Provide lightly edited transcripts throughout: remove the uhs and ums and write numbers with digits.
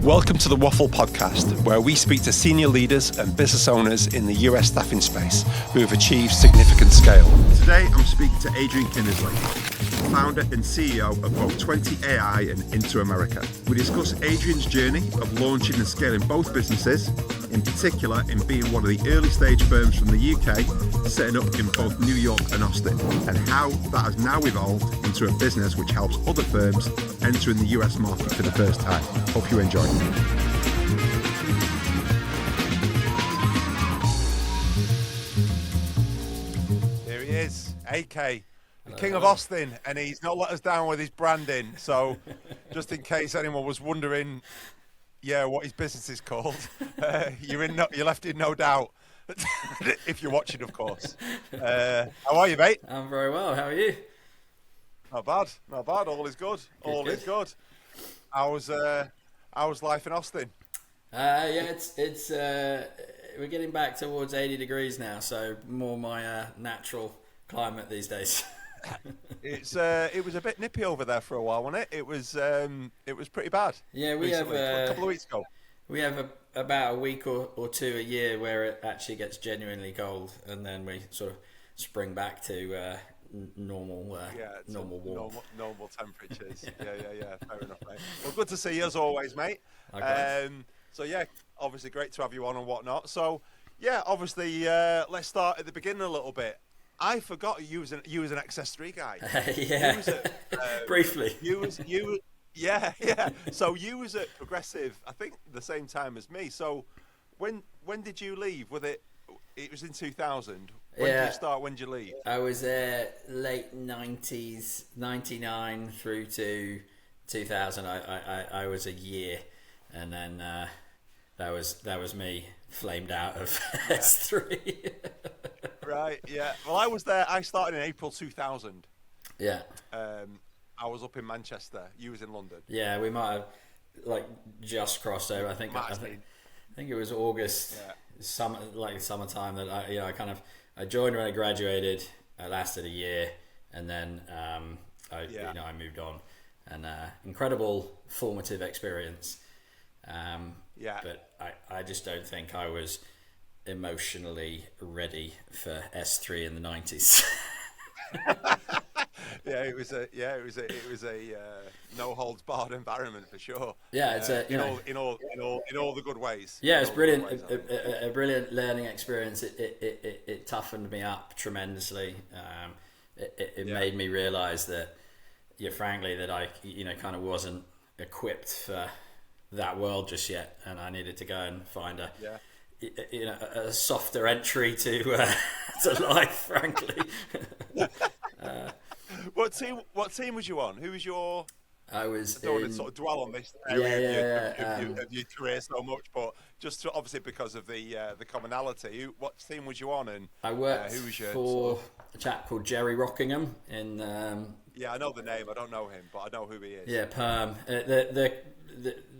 Welcome to the Waffle Podcast, where we speak to senior leaders and business owners in the US staffing space who have achieved significant scale. Today, I'm speaking to Adrian Kinnersley, founder and CEO of both 20 AI and Into America. We discuss Adrian's journey of launching and scaling both businesses, in particular in being one of the early stage firms from the UK, setting up in both New York and Austin, and how that has now evolved into a business which helps other firms entering the US market for the first time. Hope you enjoy. Here he is, AK. The King of Austin, and he's not let us down with his branding. So, just in case anyone was wondering, what his business is called, you're left in no doubt. If you're watching, of course. How are you, mate? I'm very well. How are you? Not bad. All is good. All is good. How's life in Austin? It's we're getting back towards 80 degrees now, so more my natural climate these days. It was a bit nippy over there for a while, wasn't it? It was pretty bad. Yeah, recently, a couple of weeks ago. We have about a week or two a year where it actually gets genuinely cold, and then we sort of spring back to normal warmth. Normal temperatures. yeah. Fair enough, mate. Well, good to see you as always, mate. So obviously great to have you on and whatnot. So obviously let's start at the beginning a little bit. I forgot you was an XS3 guy. Yeah. Briefly. Yeah. So you was at Progressive, I think, the same time as me. So when did you leave? It was in 2000. When did you start? When did you leave? I was there late 90s, 99 through to 2000. I was a year, and then that was me flamed out of S3. Right, yeah. Well, I was there. I started in April 2000. Yeah. I was up in Manchester. You was in London. Yeah, we might have just crossed over. I think it was August, summertime that I joined when I graduated. I lasted a year, and then I moved on. And incredible formative experience. But I just don't think I was emotionally ready for S3 in the 90s. It was a no holds barred environment for sure. Yeah, it's in all the good ways. Yeah, it's brilliant. A brilliant learning experience. It toughened me up tremendously. It made me realise that, frankly, that I kind of wasn't equipped for that world just yet, and I needed to go and find a softer entry to life, frankly. What team was you on? Who was your? I was. I don't want to sort of dwell on this area of your career so much, but just obviously because of the commonality. What team was you on? And I worked who was your for a chap called Jerry Rockingham in. Yeah, I know the name. I don't know him, but I know who he is. Yeah, Perm.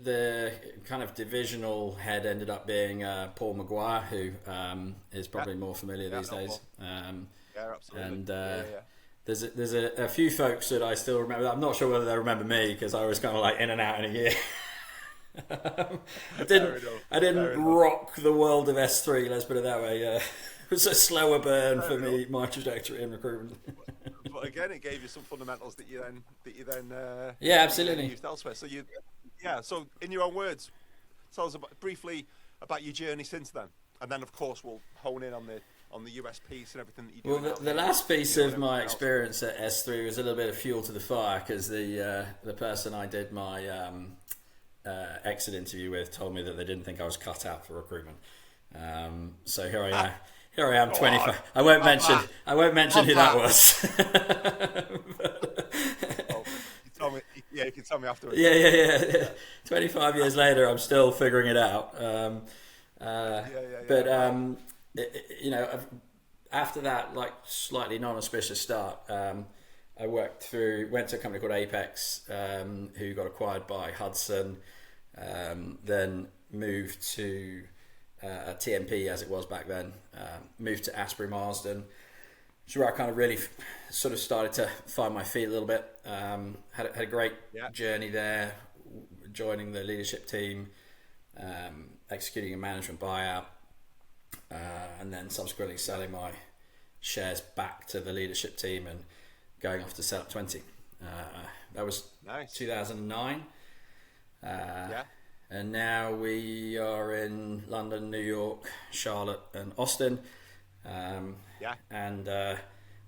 The kind of divisional head ended up being Paul Maguire, who is probably more familiar these days. Absolutely. And there's a few folks that I still remember. I'm not sure whether they remember me because I was kind of in and out in a year. I didn't rock the world of S3. Let's put it that way. It was a slower burn for me, my trajectory in recruitment. But again, it gave you some fundamentals that you then absolutely used elsewhere. So so in your own words, tell us briefly about your journey since then, and then of course we'll hone in on the US piece and everything that you do. Well, the last piece of my experience at S3 was a little bit of fuel to the fire because the person I did my exit interview with told me that they didn't think I was cut out for recruitment. So here I am. Here I am, 25. I won't mention who that was. You can tell me afterwards. Yeah. 25 years later, I'm still figuring it out. After that, slightly non-auspicious start, I went to a company called Apex, who got acquired by Hudson, then moved to TMP as it was back then, moved to Asbury Marsden, which is where I kind of really sort of started to find my feet a little bit. Had a great journey there, joining the leadership team, executing a management buyout, and then subsequently selling my shares back to the leadership team and going off to set up 20. That was nice. 2009. And now we are in London, New York, Charlotte, and Austin. And I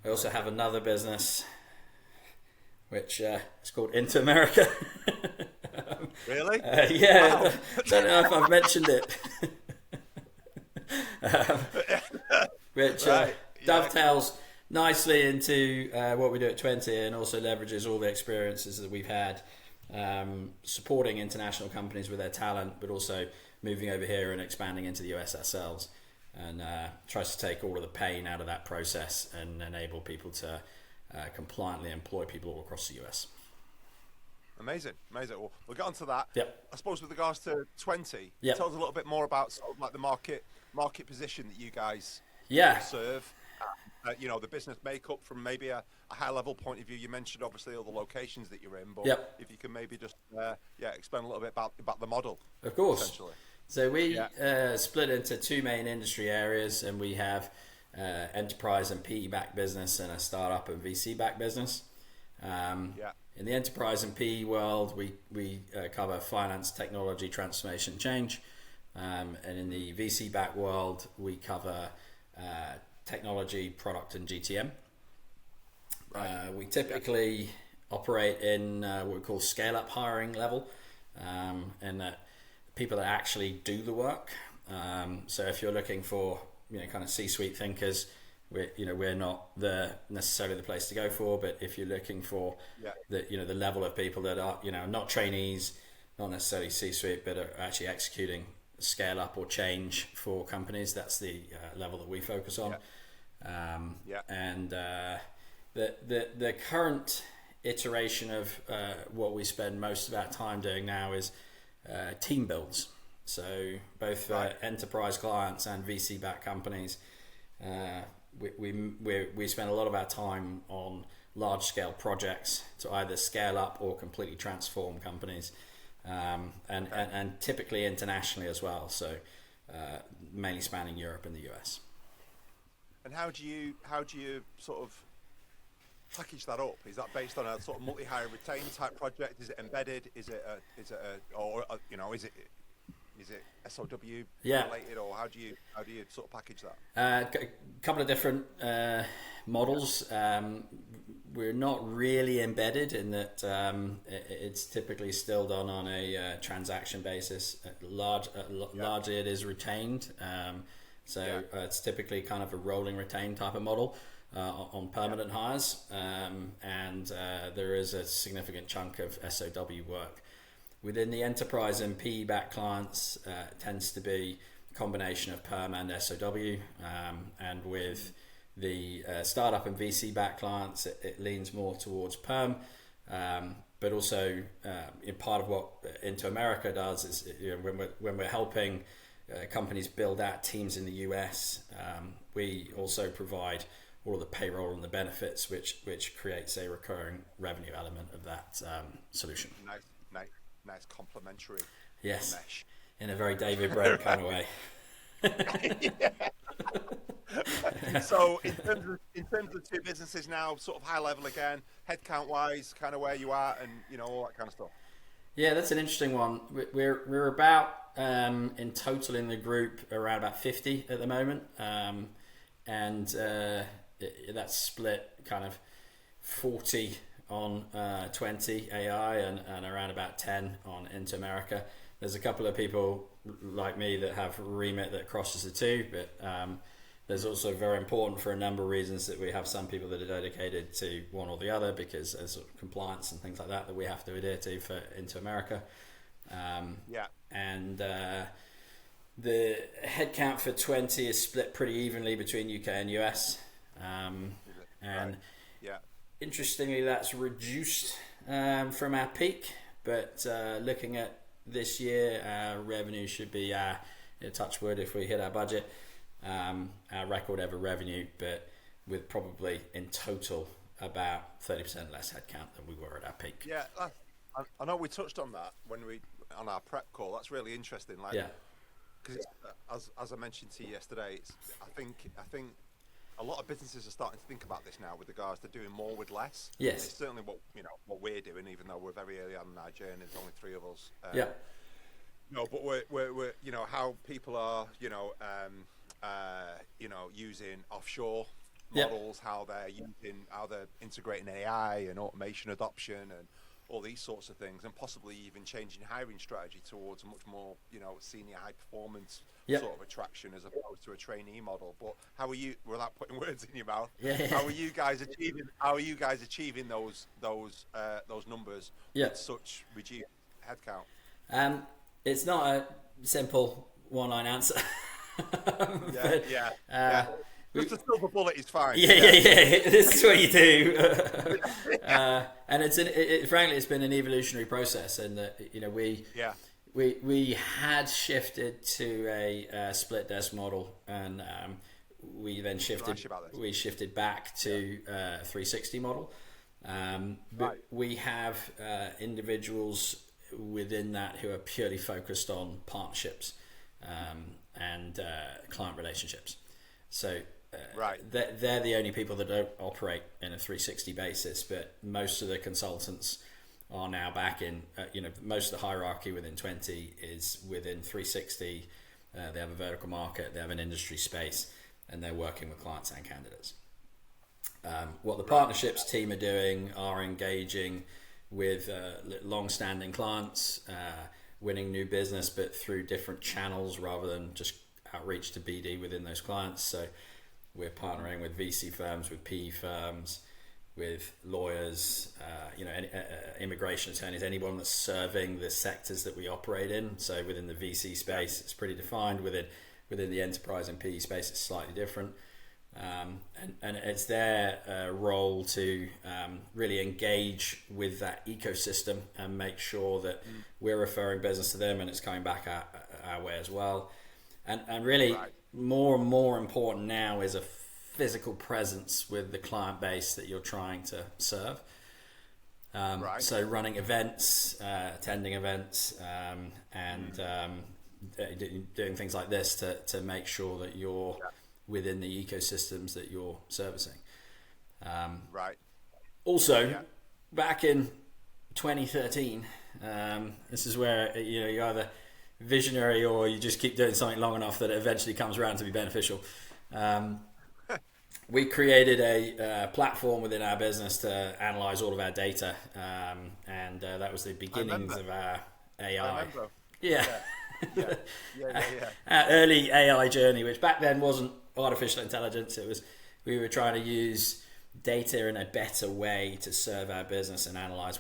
also have another business which is called Into America. Really? Yeah. Wow. Don't know if I've mentioned it. Which dovetails nicely into what we do at 20 and also leverages all the experiences that we've had supporting international companies with their talent, but also moving over here and expanding into the US ourselves, and tries to take all of the pain out of that process and enable people to compliantly employ people all across the US. Amazing. Well, we'll get on to that. Yep. I suppose with regards to 20, yep. Tell us a little bit more about sort of like the market position that you guys serve. The business makeup from maybe a high level point of view. You mentioned obviously all the locations that you're in, but if you can maybe just explain a little bit about the model. Of course. So we split into two main industry areas, and we have enterprise and PE-backed business and a startup and VC-backed business. In the enterprise and PE world, we cover finance, technology, transformation, change. And in the VC-backed world, we cover technology, product, and GTM. We typically operate in what we call scale-up hiring level, and that people that actually do the work. So if you're looking for kind of C-suite thinkers, we're not necessarily the place to go for. But if you're looking for the level of people that are not trainees, not necessarily C-suite, but are actually executing scale up or change for companies, that's the level that we focus on. And the current iteration of what we spend most of our time doing now is team builds. So both enterprise clients and VC-backed companies, we spend a lot of our time on large-scale projects to either scale up or completely transform companies, and typically internationally as well. So mainly spanning Europe and the US. And how do you sort of package that up? Is that based on a sort of multi-hire retain type project? Is it embedded? Is it SOW related, or how do you sort of package that? A couple of different models. We're not really embedded in that. It's typically still done on a transaction basis. Largely, it is retained. It's typically kind of a rolling retain type of model on permanent hires, and there is a significant chunk of SOW work. Within the enterprise and PE-backed clients, it tends to be a combination of perm and SOW, and with the startup and VC-backed clients, it leans more towards perm, but also part of what Into America does is when we're helping companies build out teams in the US, we also provide all of the payroll and the benefits, which creates a recurring revenue element of that solution. Nice complementary mesh. In a very David Brent kind of way. So in terms of two businesses now, sort of high level again, headcount wise, kind of where you are, and all that kind of stuff. Yeah, that's an interesting one. We're about in total in the group around about 50 at the moment, and that's split kind of 40 on 20 AI and around about 10 on Into America. There's a couple of people like me that have a remit that crosses the two, but there's also very important for a number of reasons that we have some people that are dedicated to one or the other, because there's compliance and things like that we have to adhere to for Into America. And the headcount for 20 is split pretty evenly between UK and US. Interestingly, that's reduced from our peak, but looking at this year, our revenue should be, touch wood if we hit our budget, our record ever revenue, but with probably in total about 30% less headcount than we were at our peak. Yeah, I know we touched on that when we on our prep call. That's really interesting. Like, yeah, because as I mentioned to you yesterday, I think a lot of businesses are starting to think about this now with regards to doing more with less. Yes, it's certainly what we're doing, even though we're very early on in our journey. There's only 3 of us. Yeah. No, but we're how people are using offshore models, how they're integrating AI and automation adoption and all these sorts of things, and possibly even changing hiring strategy towards a much more senior high performance sort of attraction as opposed to a trainee model. But how are you, without putting words in your mouth, how are you guys achieving those numbers with such reduced headcount? It's not a simple one-line answer. Just a silver bullet is fine. Yeah. This is what you do. And frankly, it's been an evolutionary process, and we had shifted to a split desk model, and we then shifted back to a 360 model. But we have individuals within that who are purely focused on partnerships and client relationships. So they're the only people that don't operate in a 360 basis, but most of the consultants are now back in, most of the hierarchy within 20 is within 360. They have a vertical market, they have an industry space, and they're working with clients and candidates. What the partnerships team are doing are engaging with long-standing clients, winning new business, but through different channels rather than just outreach to BD within those clients. So we're partnering with VC firms, with PE firms, with lawyers, immigration attorneys, anyone that's serving the sectors that we operate in. So within the VC space, it's pretty defined. Within the enterprise and PE space, it's slightly different. And it's their role to really engage with that ecosystem and make sure that we're referring business to them and it's coming back our way as well. And really more and more important now is a physical presence with the client base that you're trying to serve. So running events, attending events, and doing things like this to make sure that you're within the ecosystems that you're servicing. Also, back in 2013, this is where you're either visionary or you just keep doing something long enough that it eventually comes around to be beneficial. We created a platform within our business to analyze all of our data, and that was the beginnings of our AI. Our early AI journey, which back then wasn't artificial intelligence. We were trying to use data in a better way to serve our business and analyze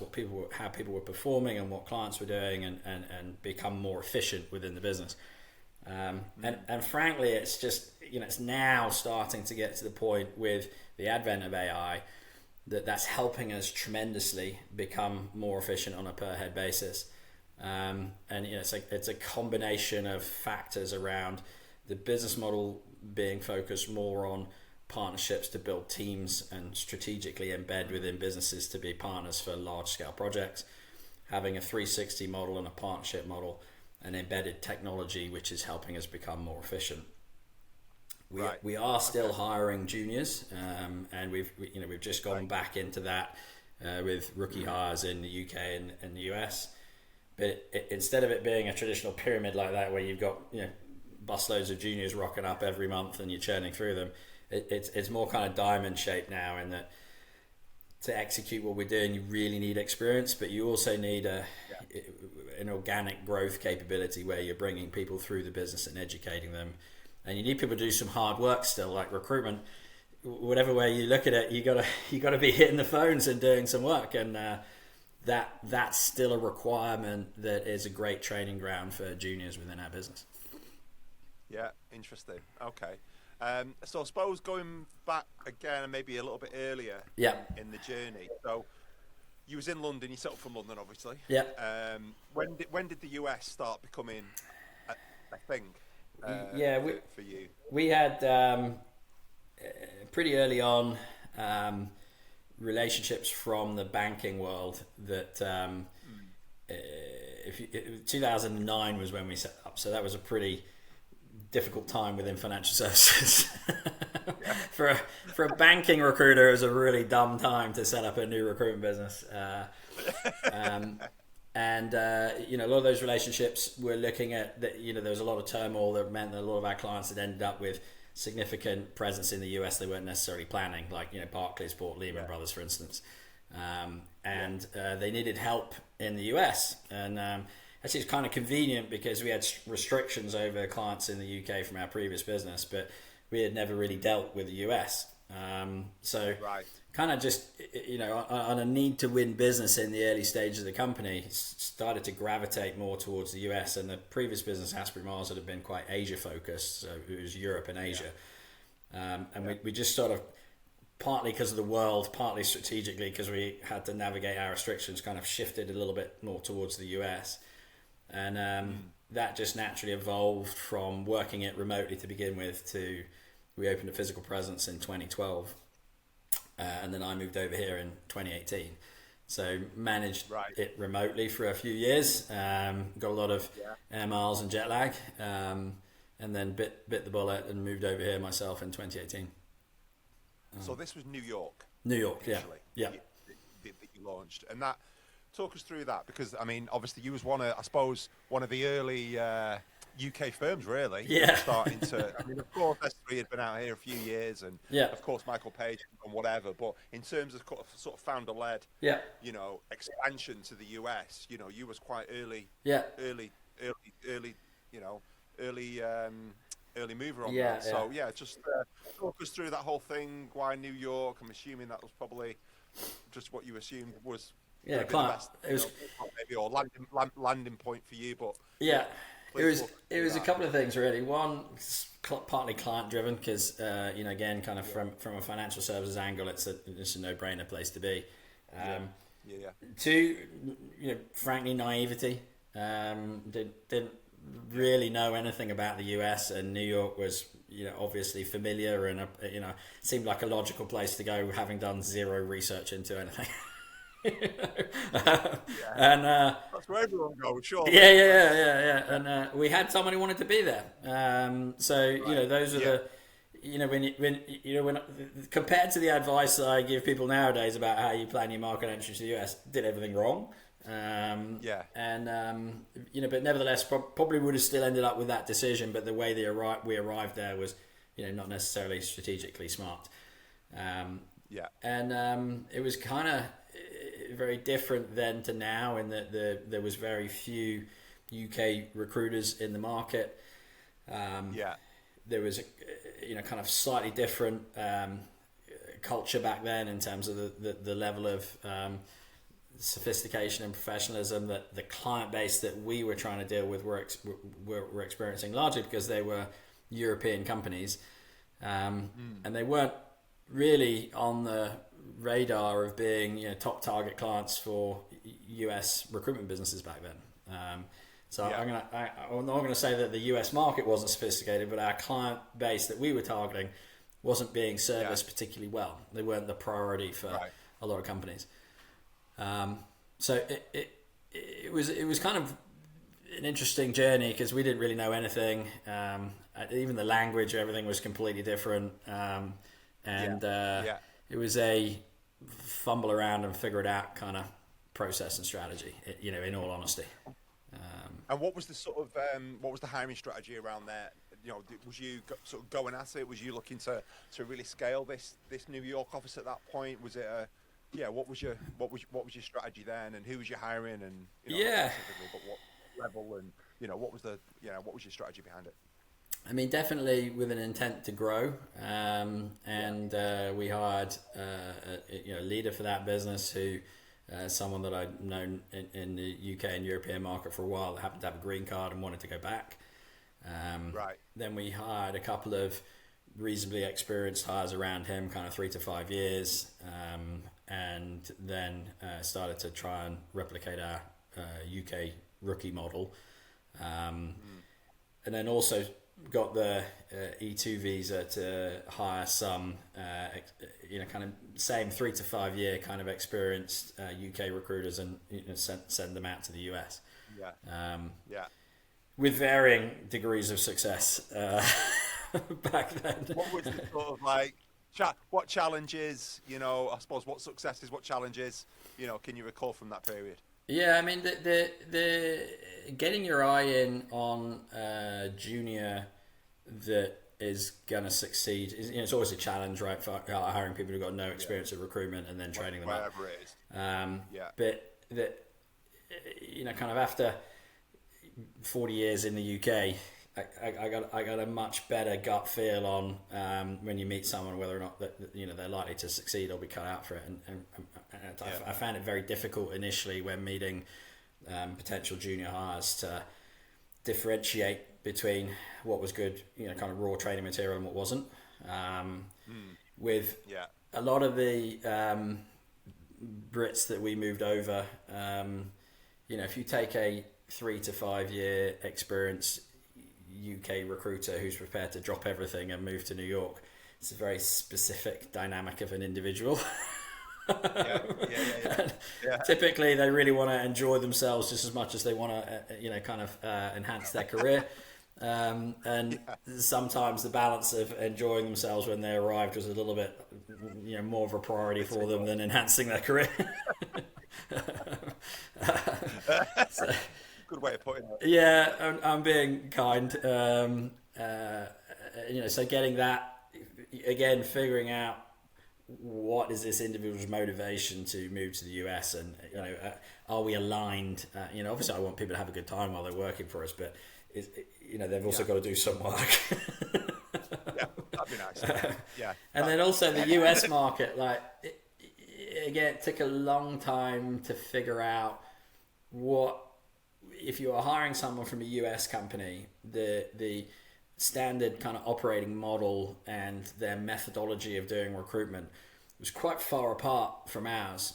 how people were performing and what clients were doing, and become more efficient within the business. And frankly, it's just it's now starting to get to the point with the advent of AI that's helping us tremendously become more efficient on a per head basis. And it's a combination of factors around the business model being focused more on partnerships to build teams and strategically embed within businesses to be partners for large scale projects, having a 360 model and a partnership model, and embedded technology which is helping us become more efficient. We are still hiring juniors, and we've just gone back into that with rookie hires in the UK and the US. But instead of it being a traditional pyramid like that, where you've got busloads of juniors rocking up every month and you're churning through them, it's more kind of diamond shaped now, in that to execute what we're doing, you really need experience, but you also need an organic growth capability where you're bringing people through the business and educating them. And you need people to do some hard work still, like recruitment. Whatever way you look at it, you gotta be hitting the phones and doing some work, and that's still a requirement that is a great training ground for juniors within our business. Yeah, interesting. Okay. So I suppose going back again, and maybe a little bit earlier in the journey. So you was in London, you set up from London, obviously. Yeah. When did the US start becoming a thing for you? We had pretty early on relationships from the banking world that 2009 was when we set up, so that was a pretty difficult time within financial services. For a banking recruiter, it was a really dumb time to set up a new recruitment business. And a lot of those relationships we're looking at that, there was a lot of turmoil that meant that a lot of our clients had ended up with significant presence in the US they weren't necessarily planning, like Barclays bought Lehman Brothers, for instance, and they needed help in the US, and actually it's kind of convenient because we had restrictions over clients in the UK from our previous business, but we had never really dealt with the US. Kind of just, on a need to win business in the early stages of the company, started to gravitate more towards the US, and the previous business, Asprey Mars, had been quite Asia focused, so it was Europe and Asia. We just sort of, partly because of the world, partly strategically because we had to navigate our restrictions, kind of shifted a little bit more towards the US. And that just naturally evolved from working it remotely to begin with to we opened a physical presence in 2012. And then I moved over here in 2018. So managed it remotely for a few years. Got a lot of air miles and jet lag. And then bit the bullet and moved over here myself in 2018. So this was New York. New York, yeah. That you launched. And that, talk us through that, because, I mean, obviously you was one of the early UK firms, really. Yeah. Starting to, I mean, of course, S3 had been out here a few years, and of course Michael Page and whatever. But in terms of sort of founder-led, expansion to the US, you was quite early. Yeah. Early mover on that. So just talk us through that whole thing. Why New York? I'm assuming that was probably just what you assumed was client. Best, it was maybe or landing point for you, but It was a couple of things really. One, partly client driven because again, kind of from a financial services angle, it's a no-brainer place to be. Two, frankly, naivety. Didn't really know anything about the US, and New York was obviously familiar, and seemed like a logical place to go, having done zero research into anything. And that's where everyone goes, sure. Yeah. And we had someone who wanted to be there. Those are when compared to the advice that I give people nowadays about how you plan your market entry to the US, did everything wrong. But nevertheless, probably would have still ended up with that decision. But the way we arrived there was, not necessarily strategically smart. It was kind of very different then to now in that there was very few UK recruiters in the market. There was a kind of slightly different culture back then in terms of the level of sophistication and professionalism that the client base that we were trying to deal with were experiencing, largely because they were European companies, and they weren't really on the radar of being top target clients for US recruitment businesses back then. I'm not going to say that the US market wasn't sophisticated, but our client base that we were targeting wasn't being serviced particularly well. They weren't the priority for a lot of companies. So it was kind of an interesting journey because we didn't really know anything. Even the language, everything was completely different. It was a fumble around and figure it out kind of process and strategy, in all honesty. And what was the sort of what was the hiring strategy around there? Was you sort of going at it? Was you looking to really scale this New York office at that point? Was it what was your strategy then, and who was you hiring, and but what level, and what was your strategy behind it? I mean, definitely with an intent to grow, we hired a leader for that business who, someone that I'd known in the UK and European market for a while, that happened to have a green card and wanted to go back. Then we hired a couple of reasonably experienced hires around him, kind of 3 to 5 years, and then started to try and replicate our UK rookie model, and then also got the E2 visa to hire some, kind of same 3 to 5 year kind of experienced UK recruiters and send them out to the US. With varying degrees of success back then. What was the sort of like, what challenges, I suppose, what successes, what challenges, can you recall from that period? Yeah, I mean, the getting your eye in on junior that is going to succeed is, it's always a challenge, right? For hiring people who've got no experience of recruitment and then training them up. Whatever it is. But that, kind of after 40 years in the UK, I got a much better gut feel on when you meet someone whether or not that they're likely to succeed or be cut out for it. And I found it very difficult initially when meeting potential junior hires to differentiate between what was good, kind of raw training material and what wasn't. With a lot of the Brits that we moved over, if you take a 3 to 5 year experience UK recruiter who's prepared to drop everything and move to New York, it's a very specific dynamic of an individual. Typically they really want to enjoy themselves just as much as they want to kind of enhance their career, and sometimes the balance of enjoying themselves when they arrived was a little bit more of a priority for them than enhancing their career. So, good way of putting it. Yeah, I'm being kind. So getting that, again, figuring out what is this individual's motivation to move to the US, and are we aligned? Obviously I want people to have a good time while they're working for us, but they've also got to do some work. That'd be nice. And then also the US market, it took a long time to figure out what, if you are hiring someone from a US company, the standard kind of operating model and their methodology of doing recruitment was quite far apart from ours.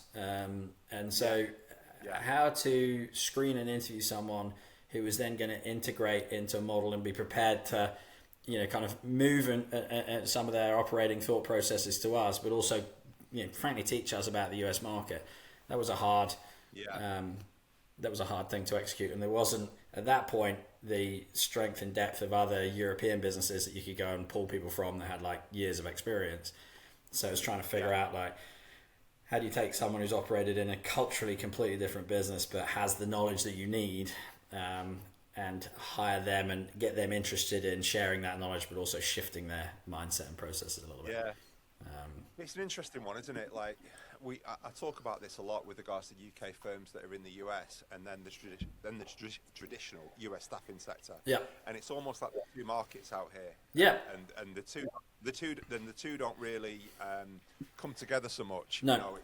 How to screen and interview someone who was then going to integrate into a model and be prepared to, kind of move and some of their operating thought processes to us, but also, frankly, teach us about the US market. That was a hard thing to execute, and there wasn't at that point the strength and depth of other European businesses that you could go and pull people from that had years of experience. So it's trying to figure out how do you take someone who's operated in a culturally completely different business but has the knowledge that you need, and hire them and get them interested in sharing that knowledge, but also shifting their mindset and processes a little bit. It's an interesting one, isn't it? I talk about this a lot with regards to UK firms that are in the US, and then the traditional US staffing sector. And it's almost like the two markets out here. And the two don't really come together so much. No.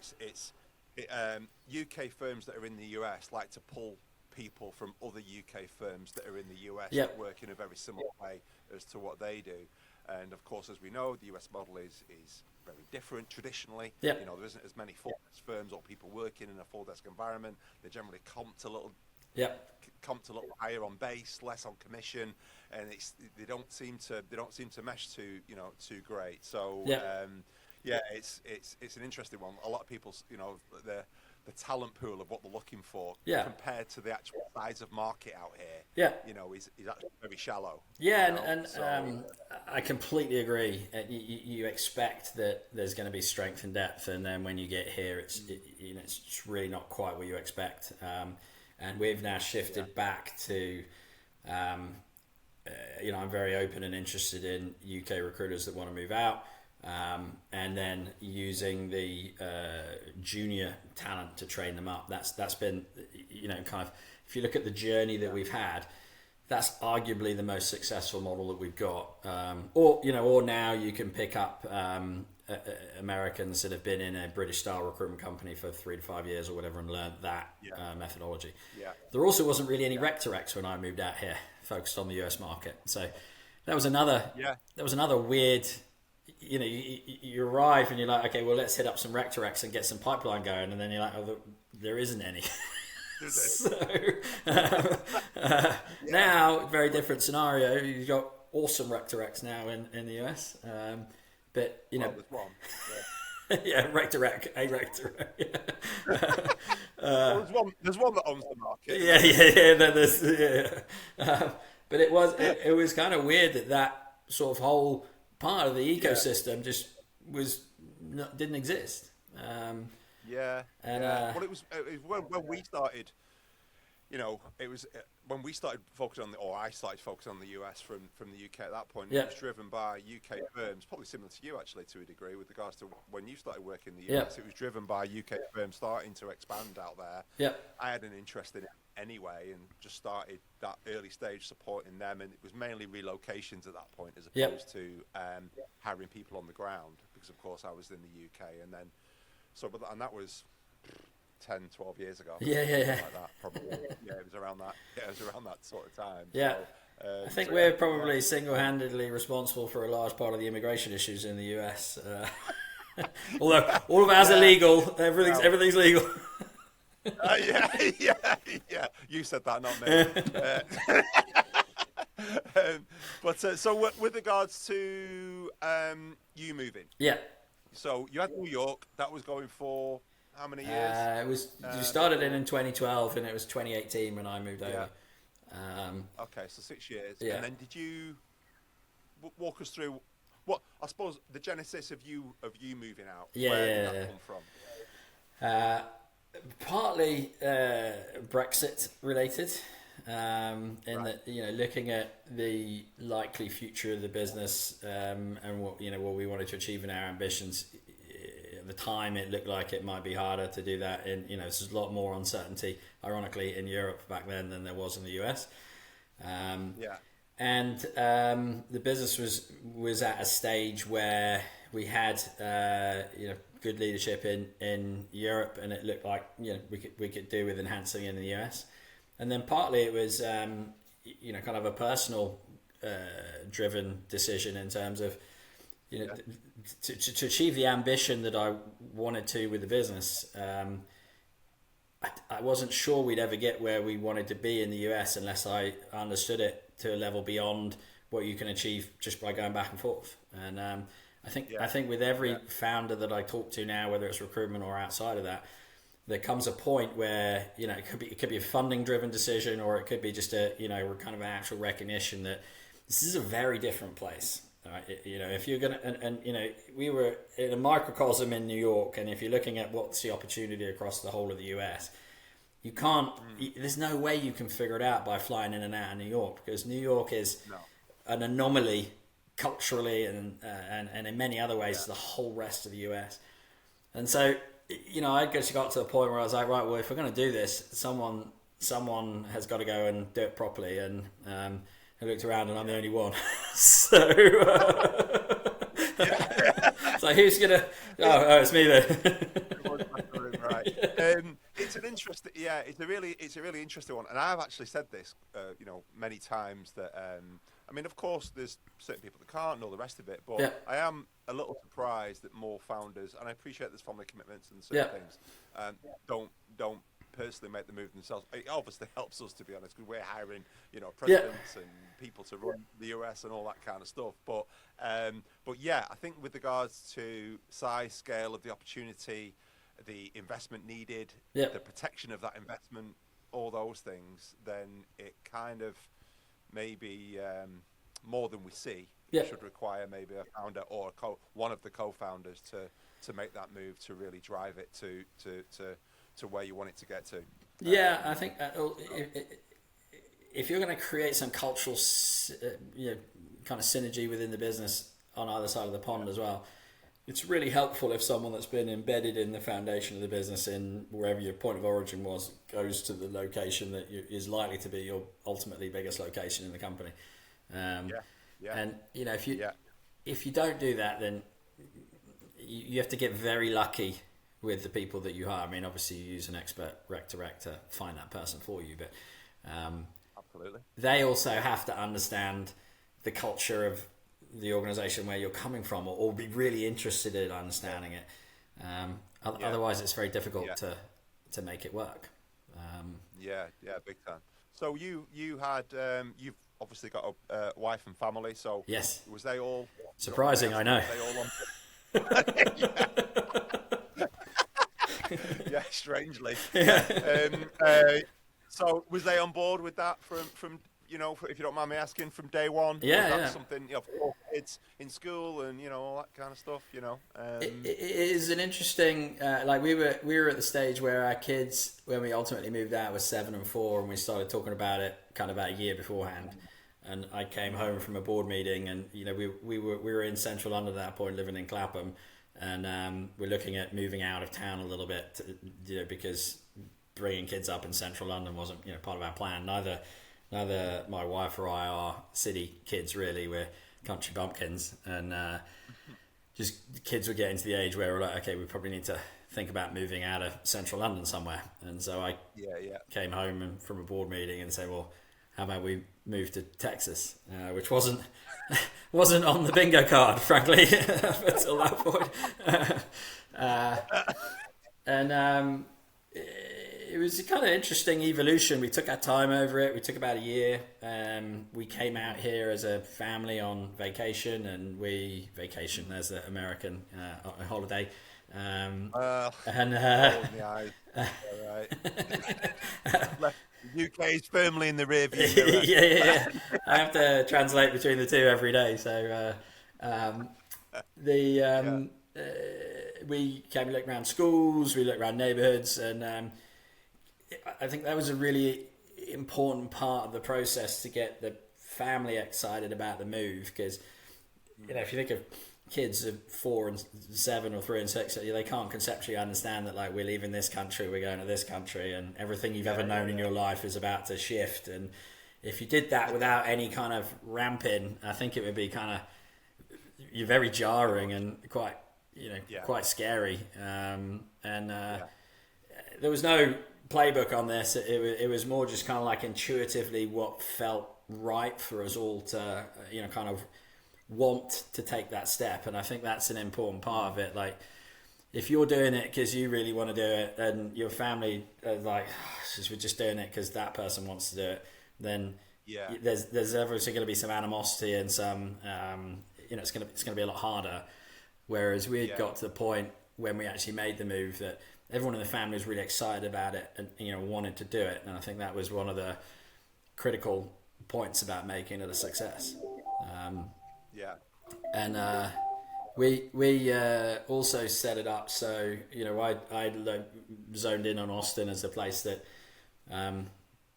UK firms that are in the US like to pull people from other UK firms that are in the US that work in a very similar way as to what they do. And of course, as we know, the US model is very different traditionally. There isn't as many full desk firms or people working in a full desk environment. They're generally comped a little higher on base, less on commission, and they don't seem to mesh too great. So it's an interesting one. A lot of people, the talent pool of what they're looking for compared to the actual size of market out here, is actually very shallow. I completely agree. You expect that there's going to be strength and depth, and then when you get here, it's really not quite what you expect. And we've now shifted back to, I'm very open and interested in UK recruiters that want to move out. And then using the junior talent to train them up. That's been, kind of, if you look at the journey that we've had, that's arguably the most successful model that we've got. Or now you can pick up Americans that have been in a British style recruitment company for 3 to 5 years or whatever and learned that methodology. There also wasn't really any rec to recs when I moved out here, focused on the US market. So that was another weird. You arrive and you're like, okay, well, let's hit up some rec to recs and get some pipeline going, and then you're like, oh, there isn't any. Now, very different scenario. You've got awesome rec to recs now in the US, but there's one. rec to rec, a rec to rec. Well, there's one that owns the market. But it was kind of weird that sort of whole part of the ecosystem just didn't exist. Well, it was when we started. It was when we started focusing on I started focusing on the US from the UK at that point. It was driven by UK firms, probably similar to you actually to a degree with regards to when you started working in the US. It was driven by UK firms starting to expand out there. I had an interest in it anyway and just started that early stage supporting them, and it was mainly relocations at that point as opposed to hiring people on the ground, because of course I was in the UK, and that was 10, 12 years ago. Like that, probably. It was around that. Yeah, it was around that sort of time. Yeah. So, I think we're probably single-handedly responsible for a large part of the immigration issues in the US. Although all of ours are legal, everything's legal. You said that, not me. So with regards to you moving. So you had New York. That was going for how many years? You started in 2012, and it was 2018 when I moved over. Okay, so 6 years. And then did you walk us through what I suppose the genesis of you moving out? Where did that come from? Partly Brexit related, that looking at the likely future of the business and what we wanted to achieve in our ambitions. At the time, it looked like it might be harder to do that. There's a lot more uncertainty, ironically, in Europe back then than there was in the US. And the business was at a stage where we had good leadership in Europe, and it looked like we could do with enhancing in the US. And then partly it was kind of a personal driven decision in terms of to achieve the ambition that I wanted to with the business. I wasn't sure we'd ever get where we wanted to be in the US unless I understood it to a level beyond what you can achieve just by going back and forth. And I think with every founder that I talk to now, whether it's recruitment or outside of that, there comes a point where it could be a funding driven decision, or it could be just a kind of an actual recognition that this is a very different place. Right? If you're gonna and we were in a microcosm in New York, and if you're looking at what's the opportunity across the whole of the US, you can't. There's no way you can figure it out by flying in and out of New York, because New York is an anomaly culturally and in many other ways to the whole rest of the US. And so I just got to a point where I was like, right, well, if we're going to do this, someone has got to go and do it properly. And I looked around, and I'm the only one. So who's gonna? Oh, it's me then. Right. It's an interesting. It's a really interesting one, and I've actually said this, many times that. Of course, there's certain people that can't and all the rest of it, but I am a little surprised that more founders, and I appreciate there's family commitments and certain things, don't personally make the move themselves. It obviously helps us, to be honest, because we're hiring, presidents and people to run the US and all that kind of stuff. But I think with regards to size, scale of the opportunity, the investment needed, the protection of that investment, all those things, then it kind of maybe more than we see should require maybe a founder or one of the co-founders to make that move to really drive it to where you want it to get to. I think if you're going to create some cultural kind of synergy within the business on either side of the pond as well, it's really helpful if someone that's been embedded in the foundation of the business in wherever your point of origin was goes to the location that is likely to be your ultimately biggest location in the company. And if you don't do that, then you have to get very lucky with the people that you hire. Obviously you use an expert rec to find that person for you, but absolutely, they also have to understand the culture of the organization where you're coming from, or be really interested in understanding it. Otherwise it's very difficult to make it work. Big time. So you had you've obviously got a wife and family, so yes, was they all surprising? I know. They all on Yeah, strangely. So was they on board with that from if you don't mind me asking, from day one? Yeah, was that something, for kids in school and all that kind of stuff? It is an interesting. We were at the stage where our kids, when we ultimately moved out, was 7 and 4, and we started talking about it kind of about a year beforehand. And I came home from a board meeting, and we were in central London at that point, living in Clapham, and we're looking at moving out of town a little bit, because bringing kids up in central London wasn't part of our plan. Neither my wife or I are city kids, really. We're country bumpkins, and just the kids were getting to the age where we're like, okay, we probably need to think about moving out of central London somewhere. And so I came home from a board meeting and said, well, how about we move to Texas, which wasn't on the bingo card, frankly, until that point. It was a kind of interesting evolution. We took our time over it. We took about a year. We came out here as a family on vacation, and there's the American holiday. UK is firmly in the rear view. Yeah. I have to translate between the two every day. So we came and looked around schools, we looked around neighbourhoods, and I think that was a really important part of the process to get the family excited about the move, because if you think of kids of 4 and 7 or 3 and 6, they can't conceptually understand that we're leaving this country, we're going to this country, and everything you've ever known in your life is about to shift. And if you did that without any kind of ramping, I think it would be you're very jarring and quite scary. There was no playbook on this. It was more just kind of intuitively what felt right for us all to kind of want to take that step. And I think that's an important part of it. If you're doing it because you really want to do it, and your family are we're just doing it because that person wants to do it, then there's obviously going to be some animosity and some it's going to be a lot harder. Whereas we had got to the point when we actually made the move that everyone in the family was really excited about it and wanted to do it. And I think that was one of the critical points about making it a success. And we also set it up so I zoned in on Austin as the place that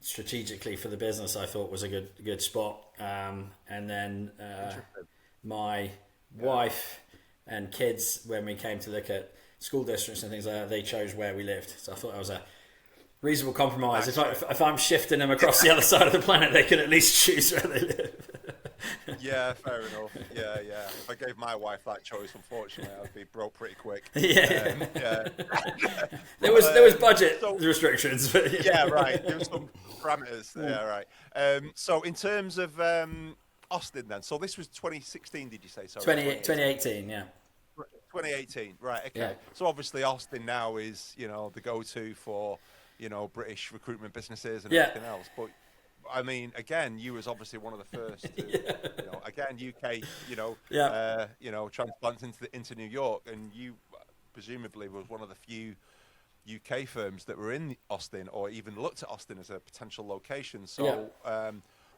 strategically for the business I thought was a good spot. And then my wife and kids, when we came to look at school districts and things like that, they chose where we lived. So I thought that was a reasonable compromise. If I'm shifting them across the other side of the planet, they can at least choose where they live. Yeah, fair enough. Yeah. If I gave my wife that choice, unfortunately, I'd be broke pretty quick. Yeah. There was budget restrictions, but right. There was some parameters. Yeah, right. So in terms of Austin, then, so this was 2016, did you say? Sorry, 2018, yeah. 2018, right? Okay. Yeah. So obviously Austin now is the go-to for British recruitment businesses and everything else, but. I mean, again, you was obviously one of the first to, again, UK, transplants into New York, and you presumably was one of the few UK firms that were in Austin or even looked at Austin as a potential location. So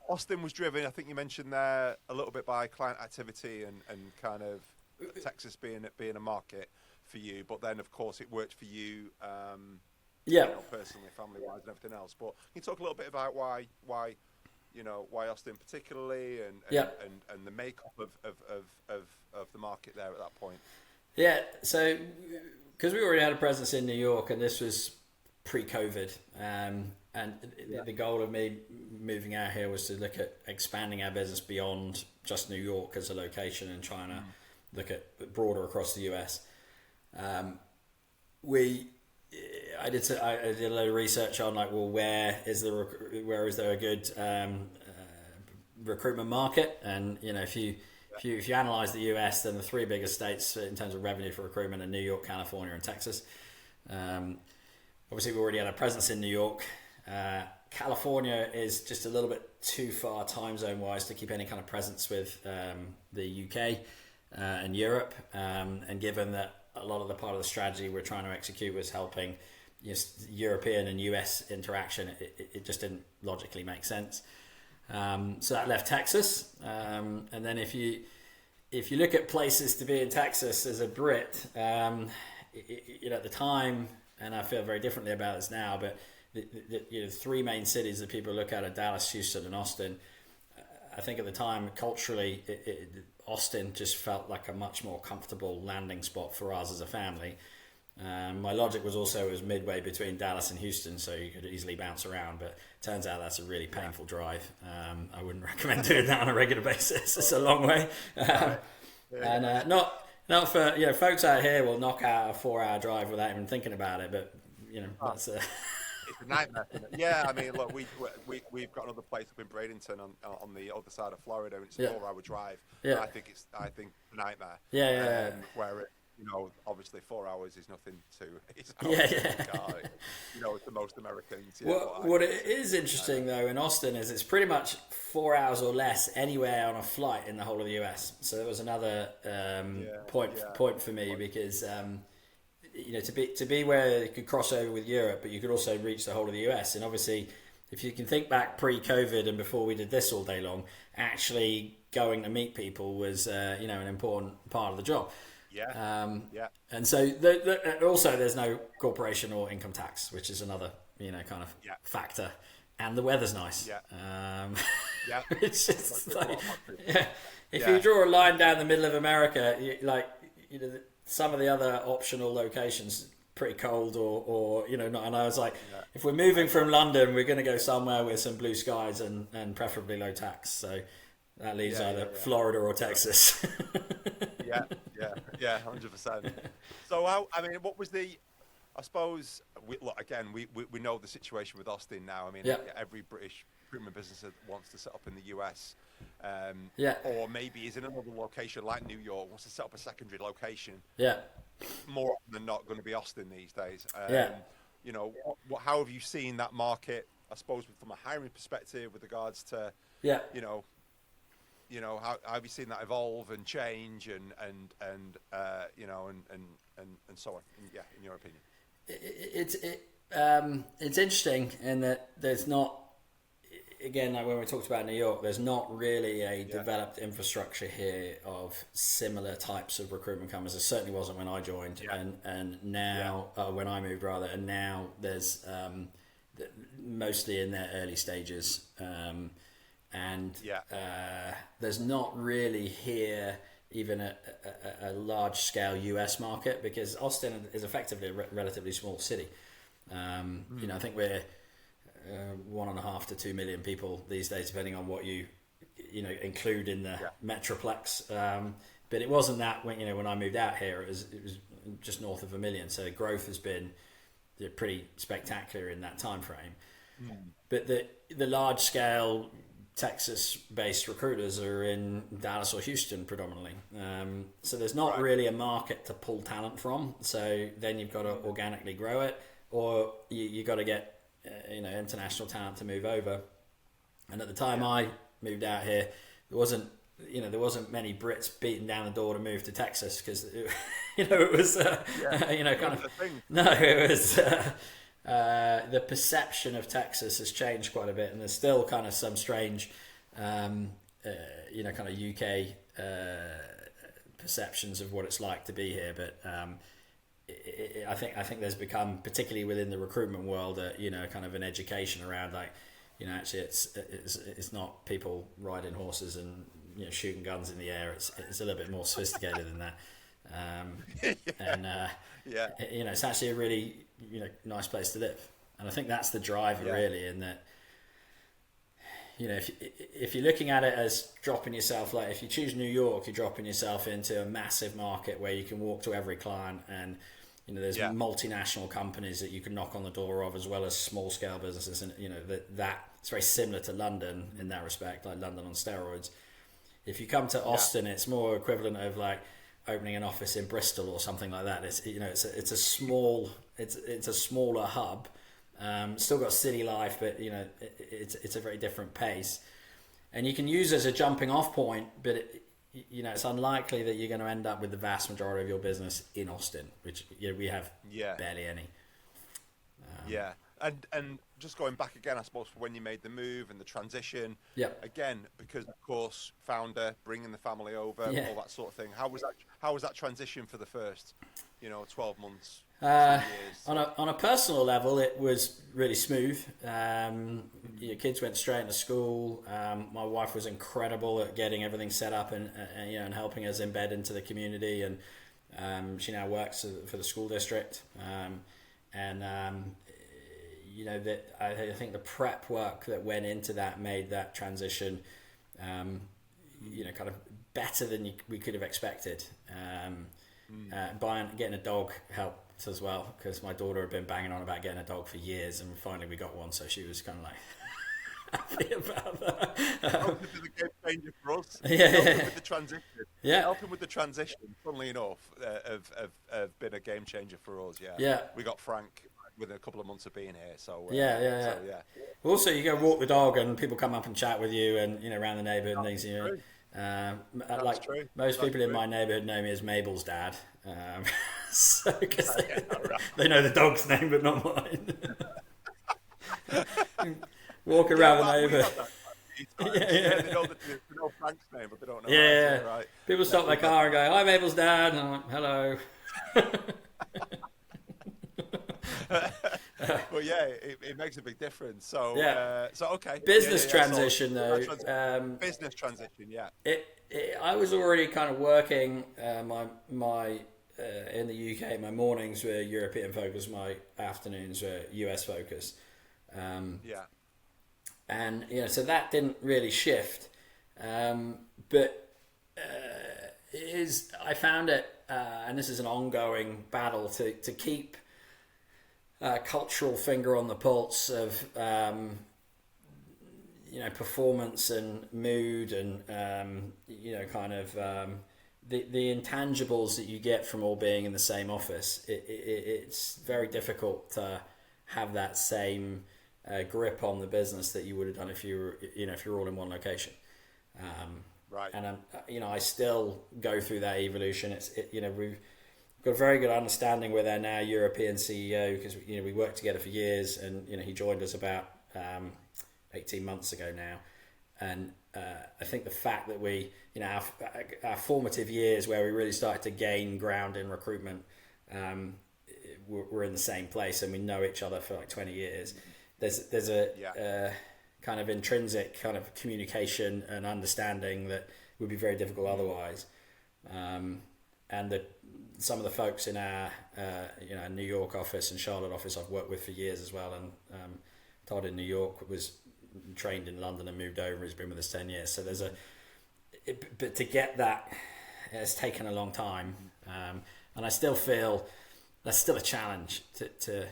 Austin was driven, I think you mentioned there, a little bit by client activity and kind of Texas being a market for you, but then of course it worked for you. Personally, family-wise, and everything else. But can you talk a little bit about why Austin particularly, and the makeup of the market there at that point? Yeah, so because we already had a presence in New York, and this was pre-COVID, and the goal of me moving out here was to look at expanding our business beyond just New York as a location and trying to look at broader across the US. I did a lot of research on where is there a good recruitment market, and if you analyze the US, then the 3 biggest states in terms of revenue for recruitment are New York, California, and Texas. Obviously, we already had a presence in New York. California is just a little bit too far time zone wise to keep any kind of presence with the UK and Europe, and given that a lot of the part of the strategy we're trying to execute was helping European and US interaction. It just didn't logically make sense. So that left Texas. And then if you look at places to be in Texas as a Brit, at the time, and I feel very differently about this now, but the three main cities that people look at are Dallas, Houston, and Austin. I think at the time, culturally, Austin just felt like a much more comfortable landing spot for us as a family. My logic was also it was midway between Dallas and Houston, so you could easily bounce around, but it turns out that's a really painful drive. I wouldn't recommend doing that on a regular basis. It's a long way. And not for, folks out here will knock out a 4-hour drive without even thinking about it, but, that's it's a nightmare. Yeah, I mean, look, we've got another place up in Bradenton on the other side of Florida, and it's a 4-hour drive. Yeah, I think it's a nightmare. Yeah. Where obviously 4 hours is nothing to. It's car. It's the most Americans. What it is interesting though in Austin is it's pretty much 4 hours or less anywhere on a flight in the whole of the US. So there was another point for me because. To be where you could cross over with Europe, but you could also reach the whole of the US. And obviously, if you can think back pre-COVID and before we did this all day long, actually going to meet people was, an important part of the job. Yeah. And so also there's no corporation or income tax, which is another, kind of factor. And the weather's nice. Yeah. It's just if you draw a line down the middle of America, some of the other optional locations pretty cold or not. And I was like, if we're moving from London, we're going to go somewhere with some blue skies and preferably low tax. So that leaves either Florida or Texas. Yeah, 100%. So what was I suppose, we know the situation with Austin now. I mean, every British recruitment business that wants to set up in the US, or maybe is in another location like New York, wants to set up a secondary location. Yeah. More often than not going to be Austin these days. How have you seen that market, I suppose, from a hiring perspective with regards to, how have you seen that evolve and change and so on? In your opinion. It's interesting in that there's not, again, like when we talked about New York, there's not really a developed infrastructure here of similar types of recruitment companies. There certainly wasn't when I joined, and now when I moved rather, and now there's mostly in their early stages, there's not really here even a large scale US market because Austin is effectively a relatively small city. I think we're 1.5 to 2 million people these days, depending on what you include in the metroplex. But it wasn't that when I moved out here, it was just north of 1 million. So growth has been pretty spectacular in that time frame. But the large scale Texas-based recruiters are in Dallas or Houston predominantly. So there's not really a market to pull talent from. So then you've got to organically grow it, or you got to get international talent to move over. And at the time I moved out here, there wasn't many Brits beating down the door to move to Texas because it was it was the perception of Texas has changed quite a bit, and there's still kind of some strange kind of UK perceptions of what it's like to be here, but I think there's become, particularly within the recruitment world, kind of an education around actually it's not people riding horses and shooting guns in the air. It's a little bit more sophisticated than that. It's actually a really nice place to live, and I think that's the driver really. In that, if you're looking at it as dropping yourself, like if you choose New York, you're dropping yourself into a massive market where you can walk to every client, and there's multinational companies that you can knock on the door of, as well as small scale businesses, and that it's very similar to London in that respect, like London on steroids. If you come to Austin, it's more equivalent of like opening an office in Bristol or something like that. It's it's a smaller hub. Still got city life, but it's a very different pace, and you can use it as a jumping off point. But it's unlikely that you're going to end up with the vast majority of your business in Austin, which we have barely any. And just going back again, I suppose, for when you made the move and the transition. Yeah. Again, because of course, founder, bringing the family over, all that sort of thing. How was that transition for the first, 12 months? 2 years? On a personal level, it was really smooth. Kids went straight into school. My wife was incredible at getting everything set up and helping us embed into the community. And she now works for the school district. I think the prep work that went into that made that transition, kind of better than we could have expected. Getting a dog helped as well, because my daughter had been banging on about getting a dog for years, and finally we got one, so she was kind of like happy about that. Helping with the game changer for us. Helping with the transition. Helping with the transition, funnily enough, have been a game changer for us. We got Frank within a couple of months of being here, so Also, you go walk the dog and people come up and chat with you, and around the neighborhood and things. True. Most people in my neighborhood know me as Mabel's dad, so because they know the dog's name but not mine. Walk around the neighborhood. They know Frank's name, but they don't know. Right. People stop their car and go, "Hi, Mabel's dad." And I'm like, "Hello." But it makes a big difference. So okay. Business transition though. Business transition, I was already kind of working. My in the UK, my mornings were European focused. My afternoons were US focused. And so that didn't really shift. But I found it, and this is an ongoing battle to keep cultural finger on the pulse of performance and mood and the intangibles that you get from all being in the same office. It's very difficult to have that same grip on the business that you would have done if you were all in one location. Right. And I still go through that evolution. We've got a very good understanding with our now European CEO, because we worked together for years, and he joined us about 18 months ago now. And I think the fact that we our formative years where we really started to gain ground in recruitment, we're in the same place, and we know each other for like 20 years. There's a kind of intrinsic kind of communication and understanding that would be very difficult otherwise. And some of the folks in our New York office and Charlotte office I've worked with for years as well, and Todd in New York was trained in London and moved over. He's been with us 10 years. So but to get that, it's taken a long time, and I still feel that's still a challenge to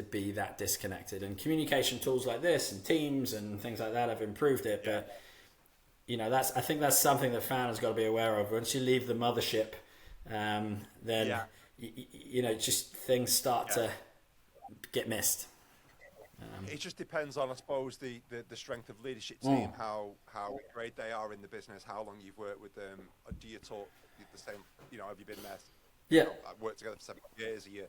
be that disconnected. And communication tools like this and Teams and things like that have improved it, but I think that's something that founders got to be aware of. Once you leave the mothership, then just things start to get missed. It just depends on, I suppose, the strength of leadership team, how great they are in the business, how long you've worked with them. Do you talk the same? Have you been there? I've worked together for 7 years. You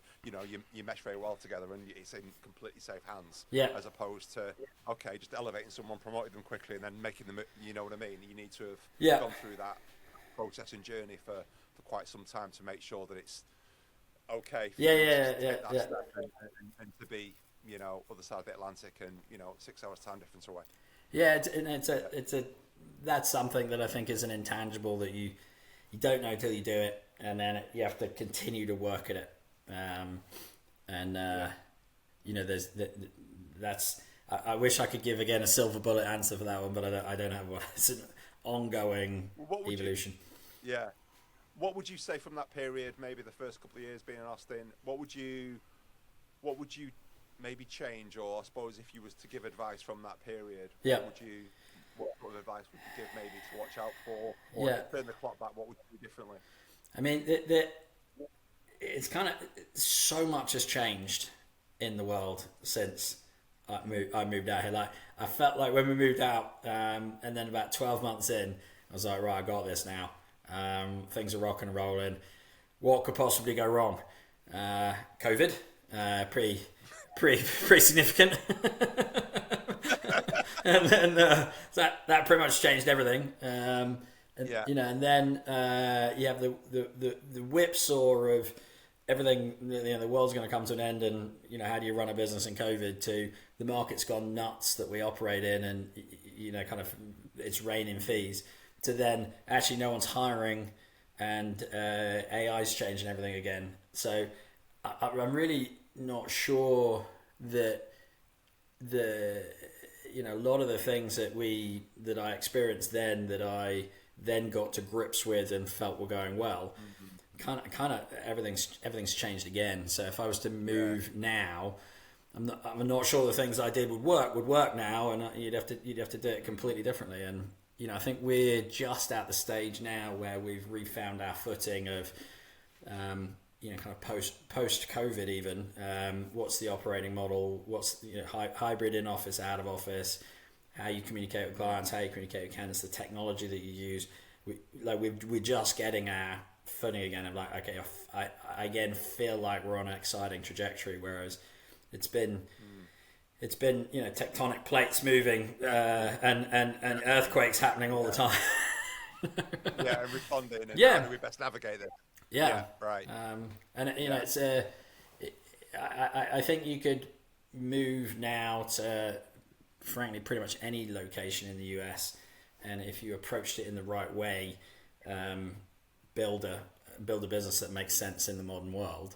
mesh very well together, and it's in completely safe hands. As opposed to just elevating someone, promoting them quickly, and then making them. You know what I mean? You need to have gone through that process and journey for quite some time to make sure that it's okay. And to be other side of the Atlantic and 6 hours time difference away. That's something that I think is an intangible that you don't know till you do it, and then you have to continue to work at it. I wish I could give again a silver bullet answer for that one, but I don't have one. It's an ongoing evolution. What would you say from that period, maybe the first couple of years being in Austin? What would you maybe change, or I suppose if you was to give advice from that period, what sort of advice would you give maybe to watch out for, or turn the clock back? What would you do differently? I mean, it's kind of so much has changed in the world since I moved out here. Like I felt like when we moved out, and then about 12 months in, I was like, right, I got this now. Things are rocking and rolling. What could possibly go wrong? COVID, pretty significant. And then that pretty much changed everything. And then you have the whipsaw of everything. The world's going to come to an end, and how do you run a business in COVID? To the market's gone nuts that we operate in, and kind of it's raining fees. To then actually no one's hiring, and AI's changing everything again. So I'm really not sure that a lot of the things that I experienced then, that I then got to grips with and felt were going well, kind of everything's changed again. So if I was to move now, I'm not sure the things I did would work now, and you'd have to do it completely differently. And I think we're just at the stage now where we've refound our footing of kind of post COVID even. What's the operating model? What's hybrid in office, out of office? How you communicate with clients? How you communicate with candidates? The technology that you use. We're just getting our footing again. I'm like, okay, I again feel like we're on an exciting trajectory. Whereas it's been tectonic plates moving and earthquakes happening all the time. And responding, and how do we best navigate this? Yeah, right. It's I think you could move now to, frankly, pretty much any location in the US, and if you approached it in the right way, build a business that makes sense in the modern world.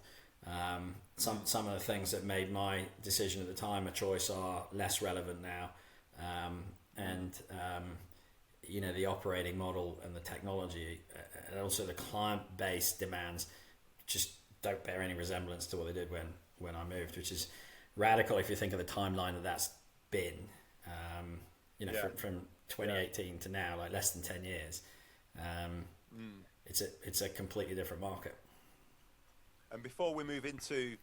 Some of the things that made my decision at the time a choice are less relevant now, the operating model and the technology, and also the client-based demands just don't bear any resemblance to what they did when I moved, which is radical if you think of the timeline that's been. From 2018 to now, like less than 10 years. It's a completely different market. And before we move into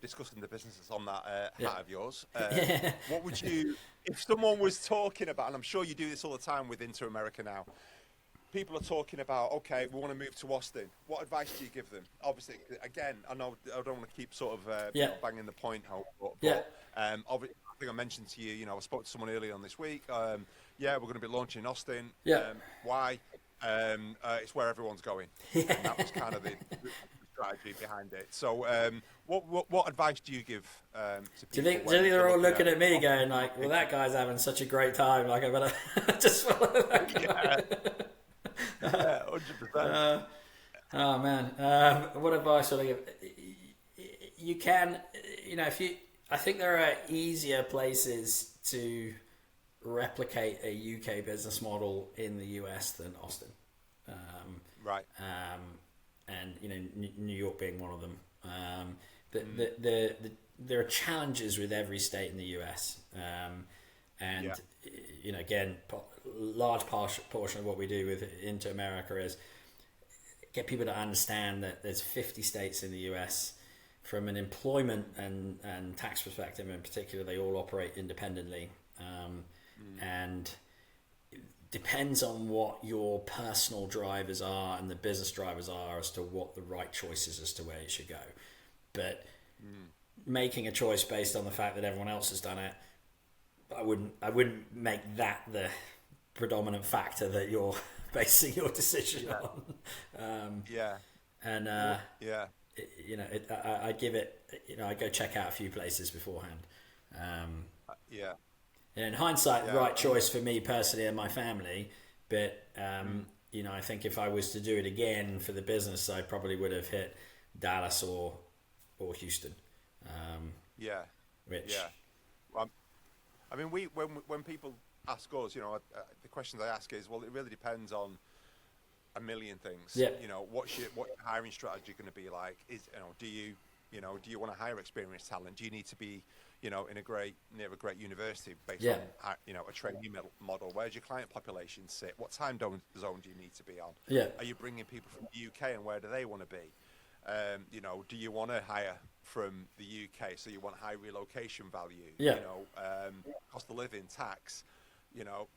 discussing the businesses on that hat of yours, what would you, if someone was talking about, and I'm sure you do this all the time with Inter-America now, people are talking about, okay, we want to move to Austin. What advice do you give them? Obviously, again, I know I don't want to keep sort of banging the point home, but obviously, I think I mentioned to you, I spoke to someone earlier on this week. We're going to be launching in Austin. Why? It's where everyone's going. And that was kind of the strategy behind it. So, what advice do you give to people? Do you think they're all looking at me going like, well, that guy's having such a great time, like I better just follow that guy? 100%. Oh man, what advice would I give? You can, I think there are easier places to replicate a UK business model in the US than Austin. Right. And New York being one of them. There are challenges with every state in the US. Again, large portion of what we do with Inter-America is get people to understand that there's 50 states in the US. From an employment and tax perspective in particular, they all operate independently. And it depends on what your personal drivers are and the business drivers are as to what the right choice is as to where you should go. But making a choice based on the fact that everyone else has done it, I wouldn't make that the predominant factor that you're basing your decision on. I give it, I go check out a few places beforehand. And in hindsight, right choice for me personally and my family. But, I think if I was to do it again for the business, I probably would have hit Dallas or Houston. When people ask us, the questions I ask is, well, it really depends on a million things. What's your hiring strategy going to be like? Do you want to hire experienced talent? Do you need to be near a great university based on a trainee model? Where's your client population sit? What time zone do you need to be on? Are you bringing people from the UK, and where do they want to be? Do you want to hire from the UK, so you want high relocation value? Cost of living, tax.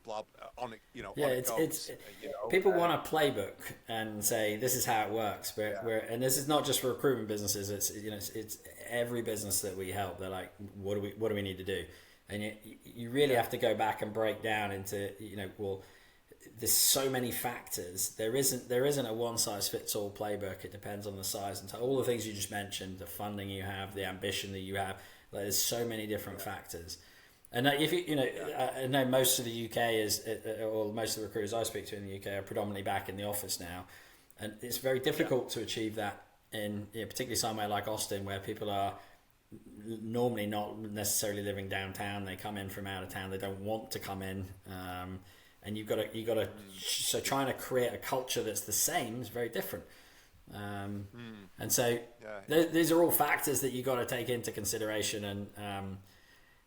blah on it, Yeah, it's people want a playbook and say this is how it works, but and this is not just for recruitment businesses. It's every business that we help. They're like, what do we need to do? And you really have to go back and break down into well, there's so many factors. There isn't a one size fits all playbook. It depends on the size and all the things you just mentioned, the funding you have, the ambition that you have. There's so many different factors. And if I know most of the UK or most of the recruiters I speak to in the UK are predominantly back in the office now, and it's very difficult to achieve that in particularly somewhere like Austin, where people are normally not necessarily living downtown. They come in from out of town. They don't want to come in, and you got to. So trying to create a culture that's the same is very different. And so these are all factors that you got to take into consideration. And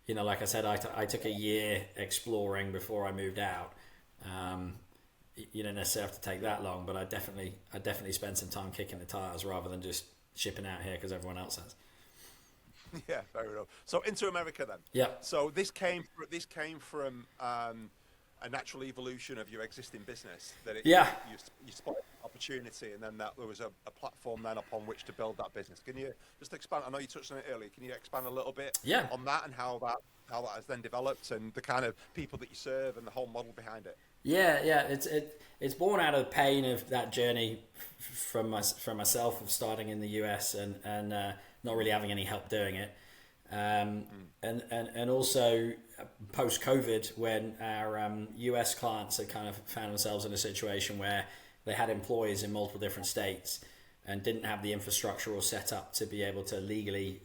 like I said, I took a year exploring before I moved out. You don't necessarily have to take that long, but I definitely spent some time kicking the tires rather than just shipping out here because everyone else has. Yeah, fair enough. So into America then. Yeah. So this came from a natural evolution of your existing business. You spotted opportunity, and then that there was a platform then upon which to build that business. Can you just expand? I know you touched on it earlier. Can you expand a little bit on that and how that has then developed and the kind of people that you serve and the whole model behind it? Yeah. It's born out of the pain of that journey from myself of starting in the US and not really having any help doing it, and also post COVID when our US clients had kind of found themselves in a situation where they had employees in multiple different states and didn't have the infrastructure or set up to be able to legally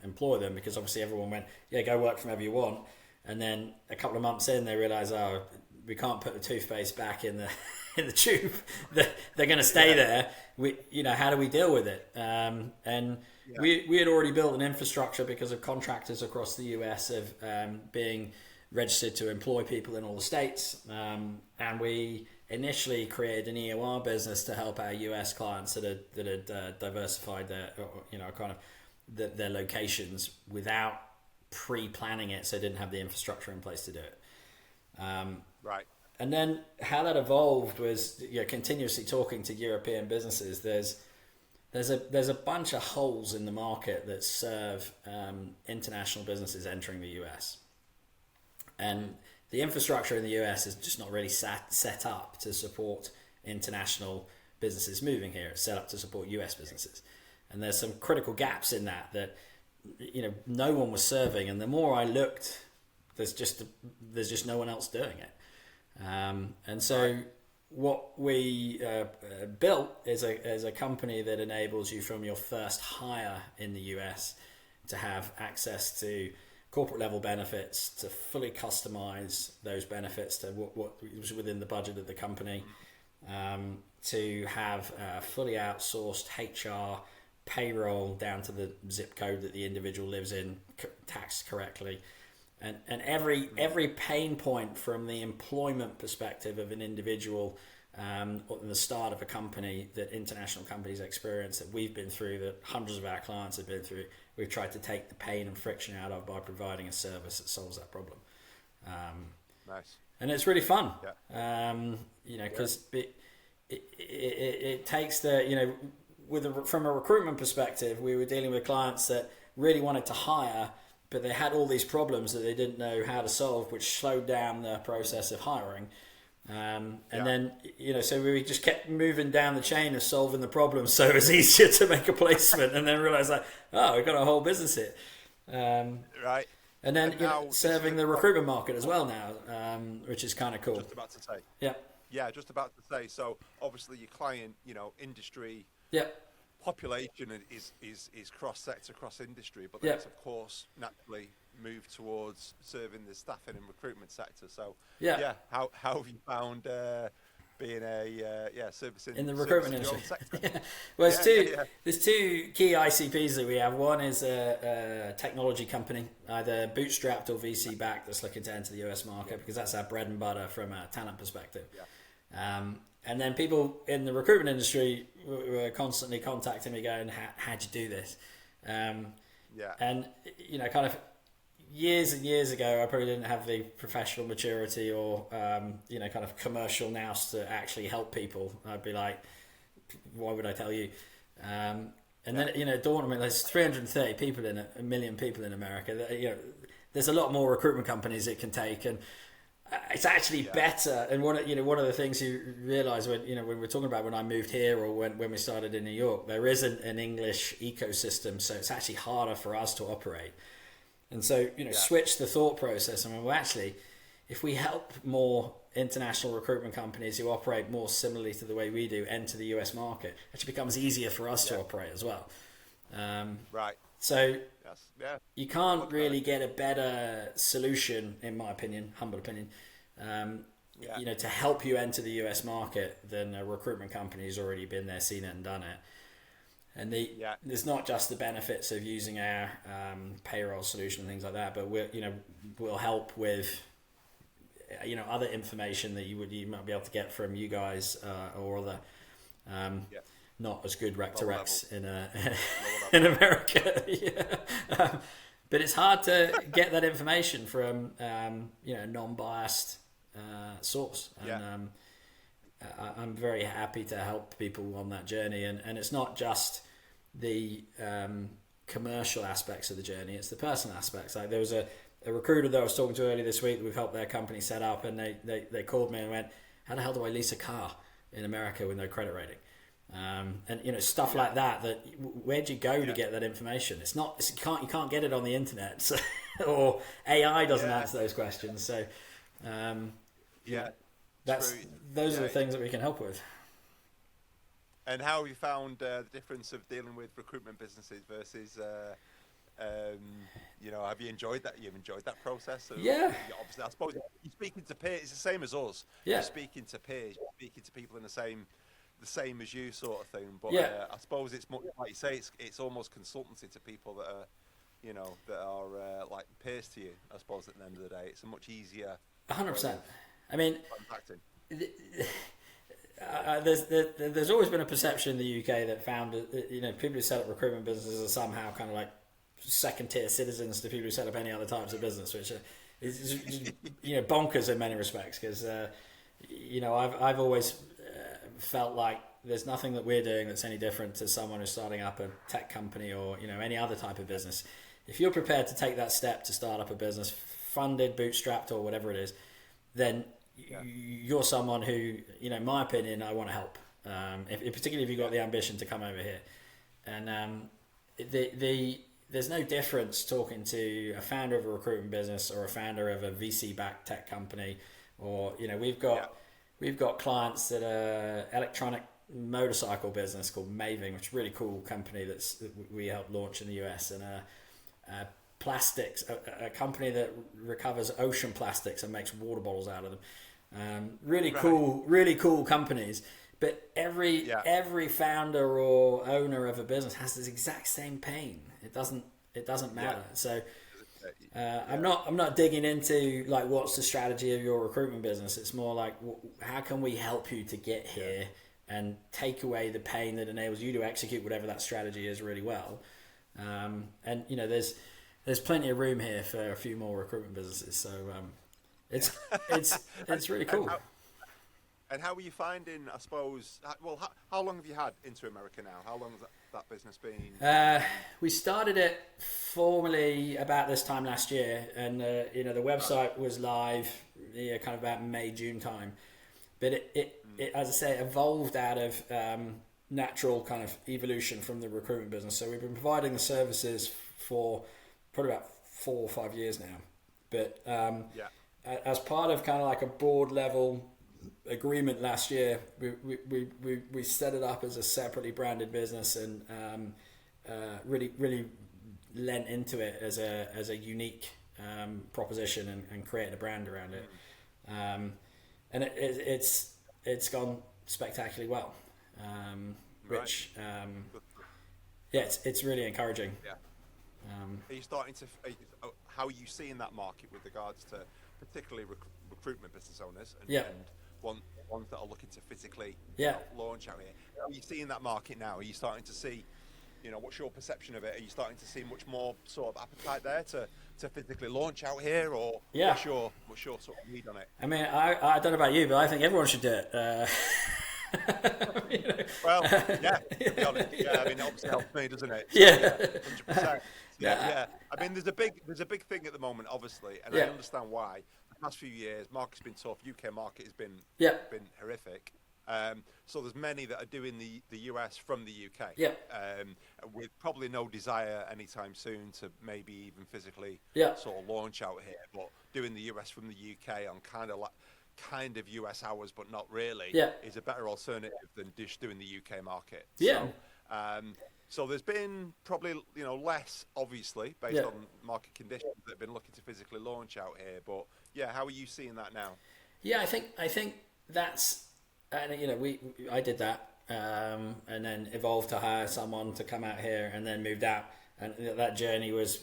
employ them, because obviously everyone went, go work from wherever you want, and then a couple of months in they realised, we can't put the toothpaste back in the tube. They're going to stay there. How do we deal with it? We had already built an infrastructure because of contractors across the US of being registered to employ people in all the states, and we initially created an EOR business to help our US clients that had diversified their locations without pre-planning it, so they didn't have the infrastructure in place to do it. Right. And then how that evolved was continuously talking to European businesses. There's a bunch of holes in the market that serve international businesses entering the US, and the infrastructure in the US is just not really set up to support international businesses moving here. It's set up to support US businesses, and there's some critical gaps in that no one was serving. And the more I looked, there's just no one else doing it. And so what we built is a company that enables you from your first hire in the US to have access to corporate level benefits, to fully customize those benefits to what was within the budget of the company, to have fully outsourced HR, payroll down to the zip code that the individual lives in, taxed correctly. And every pain point from the employment perspective of an individual in the start of a company that international companies experience, that we've been through, that hundreds of our clients have been through, we've tried to take the pain and friction out of by providing a service that solves that problem. Nice. And it's really fun, because it takes from a recruitment perspective, we were dealing with clients that really wanted to hire, but they had all these problems that they didn't know how to solve, which slowed down the process of hiring. Then, so we just kept moving down the chain of solving the problems, so it was easier to make a placement, and then realize we've got a whole business here. Right. And then serving the recruitment market as well now, which is kind of cool. Just about to say. Yeah. Yeah, just about to say. So obviously your client, industry. Yeah. Population is cross-sector, cross-industry, but that's of course naturally moved towards serving the staffing and recruitment sector. So how have you found being a servicing in the recruitment industry? Well, there's two key ICPs that we have. One is a technology company, either bootstrapped or VC backed, that's looking to enter the US market, because that's our bread and butter from a talent perspective. And then people in the recruitment industry were constantly contacting me going, how'd you do this? And, years and years ago, I probably didn't have the professional maturity or kind of commercial nous to actually help people. I'd be like, why would I tell you? And then it dawned on me, there's 330 people in a million people in America. There's a lot more recruitment companies it can take, and it's actually better. And one of the things you realise when we're talking about when I moved here or when we started in New York, there isn't an English ecosystem, so it's actually harder for us to operate. And so switch the thought process. I mean, well, actually, if we help more international recruitment companies who operate more similarly to the way we do enter the US market, it actually becomes easier for us to operate as well. Right. So you can't really get a better solution, in my opinion, humble opinion, to help you enter the US market than a recruitment company who's already been there, seen it and done it. And there's not just the benefits of using our payroll solution and things like that, but we'll help with other information that you might be able to get from you guys or other not as good rec to recs in America. But it's hard to get that information from non-biased source. And I'm very happy to help people on that journey, and it's not just the commercial aspects of the journey, it's the personal aspects. Like there was a recruiter that I was talking to earlier this week that we've helped their company set up, and they called me and went, how the hell do I lease a car in America with no credit rating? And stuff like that where'd you go to get that information? You can't get it on the internet, so, or AI doesn't answer those questions. So those are the things that we can help with. And how have you found the difference of dealing with recruitment businesses versus have you enjoyed that? You've enjoyed that process? Yeah. Obviously, I suppose you're speaking to peers. It's the same as us. Yeah. You're speaking to peers. You're speaking to people in the same as you, sort of thing. But I suppose it's more, like you say, it's almost consultancy to people that are like peers to you. I suppose at the end of the day, it's a much easier. 100%. I mean, there's always been a perception in the UK that people who set up recruitment businesses are somehow kind of like second tier citizens to people who set up any other types of business, which is bonkers in many respects. Because I've always felt like there's nothing that we're doing that's any different to someone who's starting up a tech company or any other type of business. If you're prepared to take that step to start up a business, funded, bootstrapped, or whatever it is, then you're someone who, in my opinion, I want to help. Particularly if you've got the ambition to come over here. And there's no difference talking to a founder of a recruitment business or a founder of a VC-backed tech company, or we've got clients that are electronic motorcycle business called Maving, which is a really cool company that we helped launch in the US, and plastics, a company that recovers ocean plastics and makes water bottles out of them. Really cool companies. But every founder or owner of a business has this exact same pain. It doesn't matter. So I'm not digging into like what's the strategy of your recruitment business. It's more like how can we help you to get here and take away the pain that enables you to execute whatever that strategy is really well. And there's plenty of room here for a few more recruitment businesses. So it's really cool. And how are you finding, I suppose, how long have you had Into America now? How long has that business been? We started it formally about this time last year, and the website was live kind of about May, June time. But it as I say, evolved out of natural kind of evolution from the recruitment business. So we've been providing the services for probably about 4 or 5 years now. But as part of kind of like a board level agreement last year, we set it up as a separately branded business and really lent into it as a unique proposition and created a brand around it. And it's gone spectacularly well, which it's really encouraging. Are you starting to? How are you seeing that market with regards to particularly recruitment business owners and ones that are looking to physically launch out here? Are you seeing that market now? Are you starting to see, what's your perception of it? Are you starting to see much more sort of appetite there to physically launch out here, or what's your sort of read on it? I mean, I don't know about you, but I think everyone should do it. Well, yeah, to be honest, I mean, it obviously helps me, doesn't it? So, yeah, 100%. Yeah. I mean, there's a big thing at the moment, obviously, and I understand why. The past few years, market's been tough. UK market has been horrific. So there's many that are doing the US from the UK. With probably no desire anytime soon to maybe even physically sort of launch out here, but doing the US from the UK on kind of US hours, but not really, is a better alternative than just doing the UK market. So there's been probably less, obviously, based on market conditions, that have been looking to physically launch out here. But how are you seeing that now? Yeah, I think that's, and I did that, and then evolved to hire someone to come out here, and then moved out, and that journey was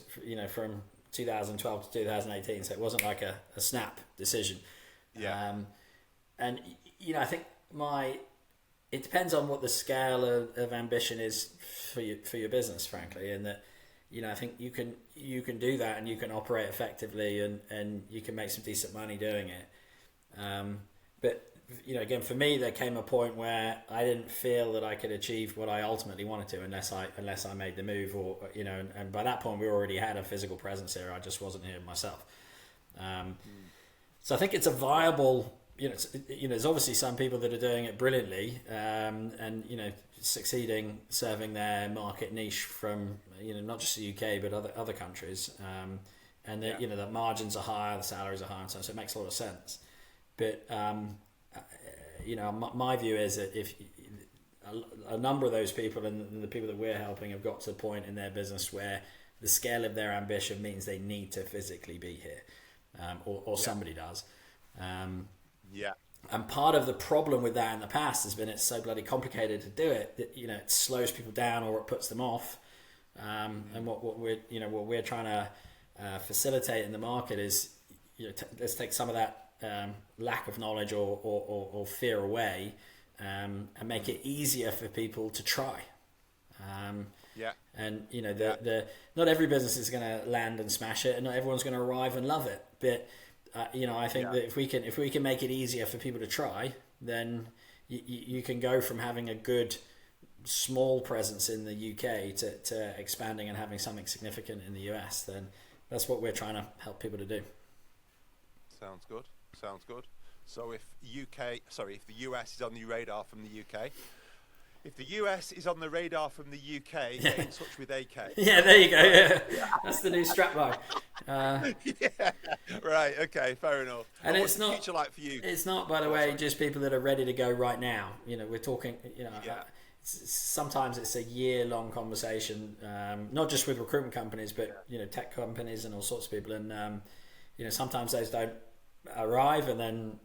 from 2012 to 2018. So it wasn't like a snap decision. And I think it depends on what the scale of ambition is for your business, frankly, and that I think you can do that, and you can operate effectively, and you can make some decent money doing it. But again, for me, there came a point where I didn't feel that I could achieve what I ultimately wanted to unless I made the move, or and by that point we already had a physical presence here. I just wasn't here myself. So I think it's a viable. There's obviously some people that are doing it brilliantly, and succeeding, serving their market niche from not just the UK but other countries, and the margins are higher, the salaries are higher, and so it makes a lot of sense. But my view is that if a number of those people and the people that we're helping have got to the point in their business where the scale of their ambition means they need to physically be here, or somebody does. And part of the problem with that in the past has been it's so bloody complicated to do it that it slows people down or it puts them off. And what we're trying to facilitate in the market is let's take some of that lack of knowledge or fear away, and make it easier for people to try. And not every business is going to land and smash it, and not everyone's going to arrive and love it, but I think that if we can make it easier for people to try, then you can go from having a good small presence in the UK to expanding and having something significant in the US. Then that's what we're trying to help people to do. Sounds good. So if the US is on the radar from the UK, if the US is on the radar from the UK, get in touch with AK. Yeah, there you go. Yeah. That's the new strapline. Right. Okay. Fair enough. And what's the future like for you? It's not, by the way, just people that are ready to go right now. We're talking. Sometimes it's a year-long conversation, not just with recruitment companies, but tech companies and all sorts of people. And sometimes those don't arrive, and then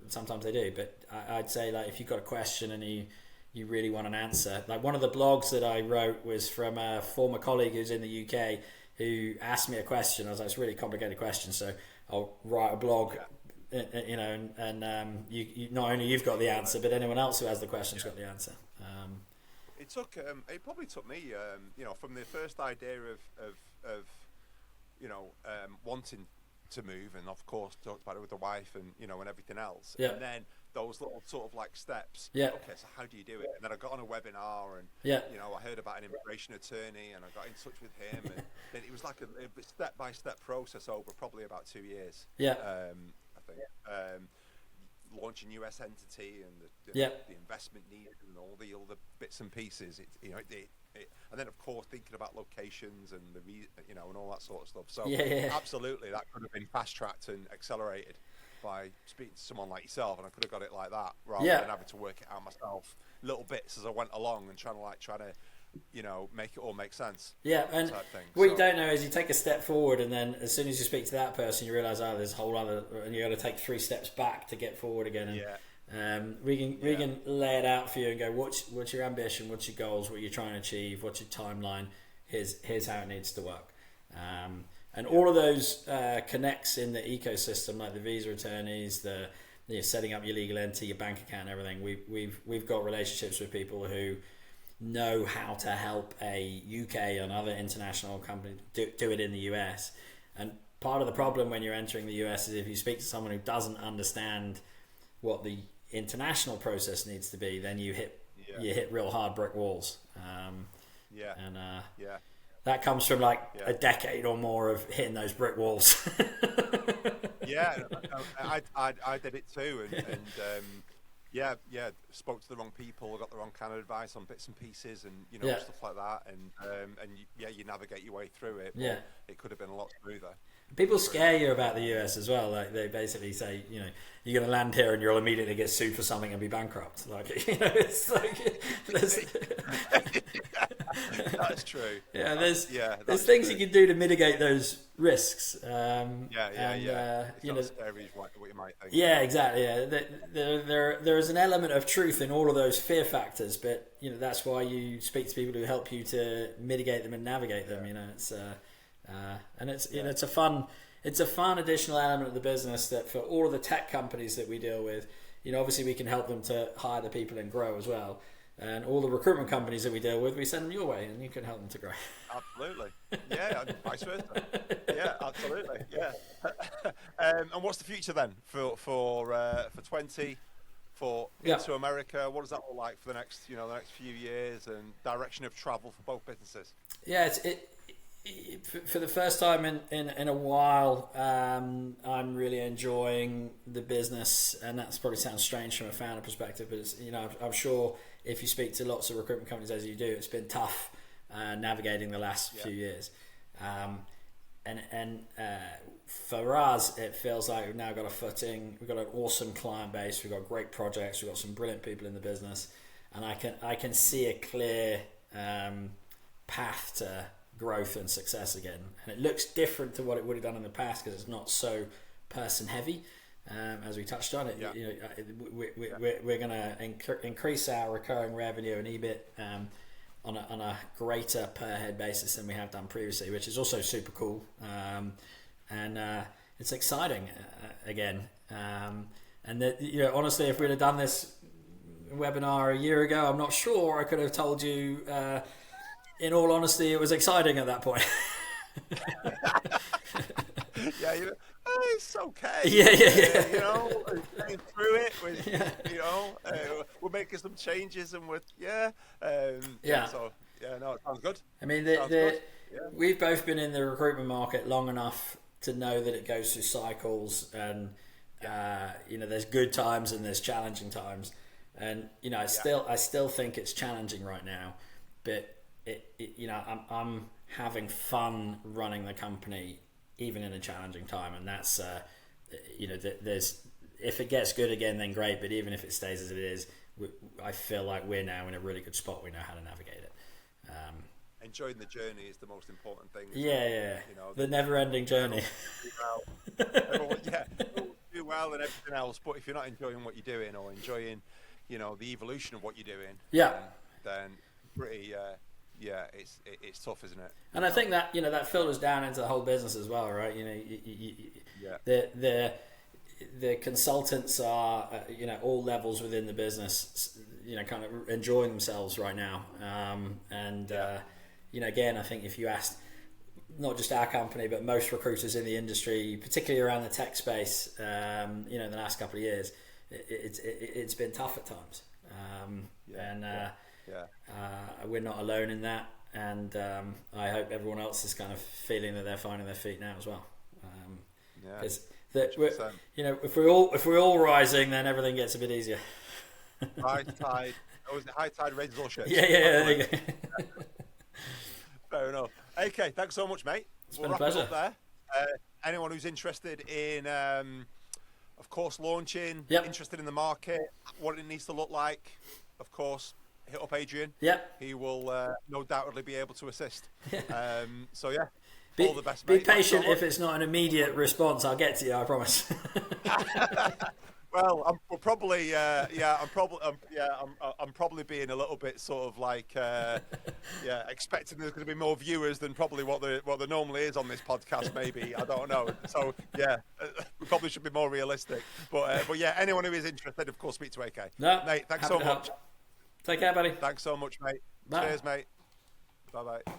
sometimes they do. But I'd say, like, if you've got a question and you really want an answer, like one of the blogs that I wrote was from a former colleague who's in the UK who asked me a question. I was like, it's a really complicated question, so I'll write a blog, and you not only you've got the answer, but anyone else who has the question's got the answer. It probably took me, from the first idea of wanting to move, and of course talked about it with the wife, and and everything else, and then those little sort of like steps. Okay, so how do you do it? And then I got on a webinar, and I heard about an immigration attorney, and I got in touch with him, and then it was like a step-by-step process over probably about 2 years. I think launching US entity and the investment needed and all the other bits and pieces. And then of course thinking about locations and and all that sort of stuff. So absolutely, that could have been fast-tracked and accelerated by speaking to someone like yourself, and I could have got it like that rather than having to work it out myself, little bits as I went along, and trying to make it all make sense. And what you don't know is you take a step forward, and then as soon as you speak to that person, you realise, there's a whole other, and you got to take 3 steps back to get forward again. And we can lay it out for you and go, what's your ambition, what's your goals, what you're trying to achieve, what's your timeline, here's how it needs to work. And all of those connects in the ecosystem, like the visa attorneys, the setting up your legal entity, your bank account, and everything. We've got relationships with people who know how to help a UK and other international company do it in the US. And part of the problem when you're entering the US is if you speak to someone who doesn't understand what the international process needs to be, then you hit real hard brick walls. That comes from a decade or more of hitting those brick walls. I did it too, and spoke to the wrong people, got the wrong kind of advice on bits and pieces, and stuff like that, and you navigate your way through it. But it could have been a lot smoother. People scare you about the US as well. Like they basically say, you're going to land here and you'll immediately get sued for something and be bankrupt. It's like that's true. There's things you can do to mitigate those risks. What you might think. Yeah, exactly. Yeah, there is an element of truth in all of those fear factors, but that's why you speak to people who help you to mitigate them and navigate them. It's a fun additional element of the business that for all of the tech companies that we deal with, obviously we can help them to hire the people and grow as well. And all the recruitment companies that we deal with, we send them your way and you can help them to grow. Absolutely. Yeah, and vice versa. Yeah, absolutely. Yeah. And what's the future then for 20, into America? What does that look like for the next few years, and direction of travel for both businesses? Yeah, for the first time in a while, I'm really enjoying the business, and that's probably sounds strange from a founder perspective, but it's, I'm sure if you speak to lots of recruitment companies as you do, it's been tough navigating the last few years, and for us it feels like we've now got a footing. We've got an awesome client base, we've got great projects, we've got some brilliant people in the business, and I can see a clear path to growth and success again, and it looks different to what it would have done in the past because it's not so person heavy, as we touched on it. We're going to increase our recurring revenue and EBIT on a greater per head basis than we have done previously, which is also super cool, and it's exciting again, and that honestly, if we'd have done this webinar a year ago, I'm not sure I could have told you in all honesty, it was exciting at that point. It's okay. Getting through it. We're making some changes, and it sounds good. I mean, we've both been in the recruitment market long enough to know that it goes through cycles, and there's good times and there's challenging times, and I still think it's challenging right now, but I'm having fun running the company even in a challenging time, and that's there's, if it gets good again then great, but even if it stays as it is, I feel like we're now in a really good spot. We know how to navigate it. Enjoying the journey is the most important thing. The never-ending journey. Everyone do well and everything else, but if you're not enjoying what you're doing, or enjoying the evolution of what you're doing, then pretty it's tough, isn't it? And I think that that filters down into the whole business as well, right? The consultants are all levels within the business, kind of enjoying themselves right now, again, I think if you asked not just our company but most recruiters in the industry, particularly around the tech space, in the last couple of years, it's been tough at times, we're not alone in that, and I hope everyone else is kind of feeling that they're finding their feet now as well. Because if we're all rising, then everything gets a bit easier. High tide. Oh, is it high tide raises all ships? Yeah. There you go. Fair enough. Okay, thanks so much, mate. It's been a pleasure. Up there. Anyone who's interested in, of course, launching, interested in the market, what it needs to look like, of course, hit up Adrian. He will no doubtedly be able to assist. All the best, mate. Be patient if it's not an immediate response. I'll get to you, I promise. Well, I'm probably being a little bit sort of like expecting there's going to be more viewers than probably what there normally is on this podcast. Maybe, I don't know. So we probably should be more realistic. But anyone who is interested, of course, speak to AK. No, mate. Thanks so much. Take care, buddy. Thanks so much, mate. Bye. Cheers, mate. Bye bye.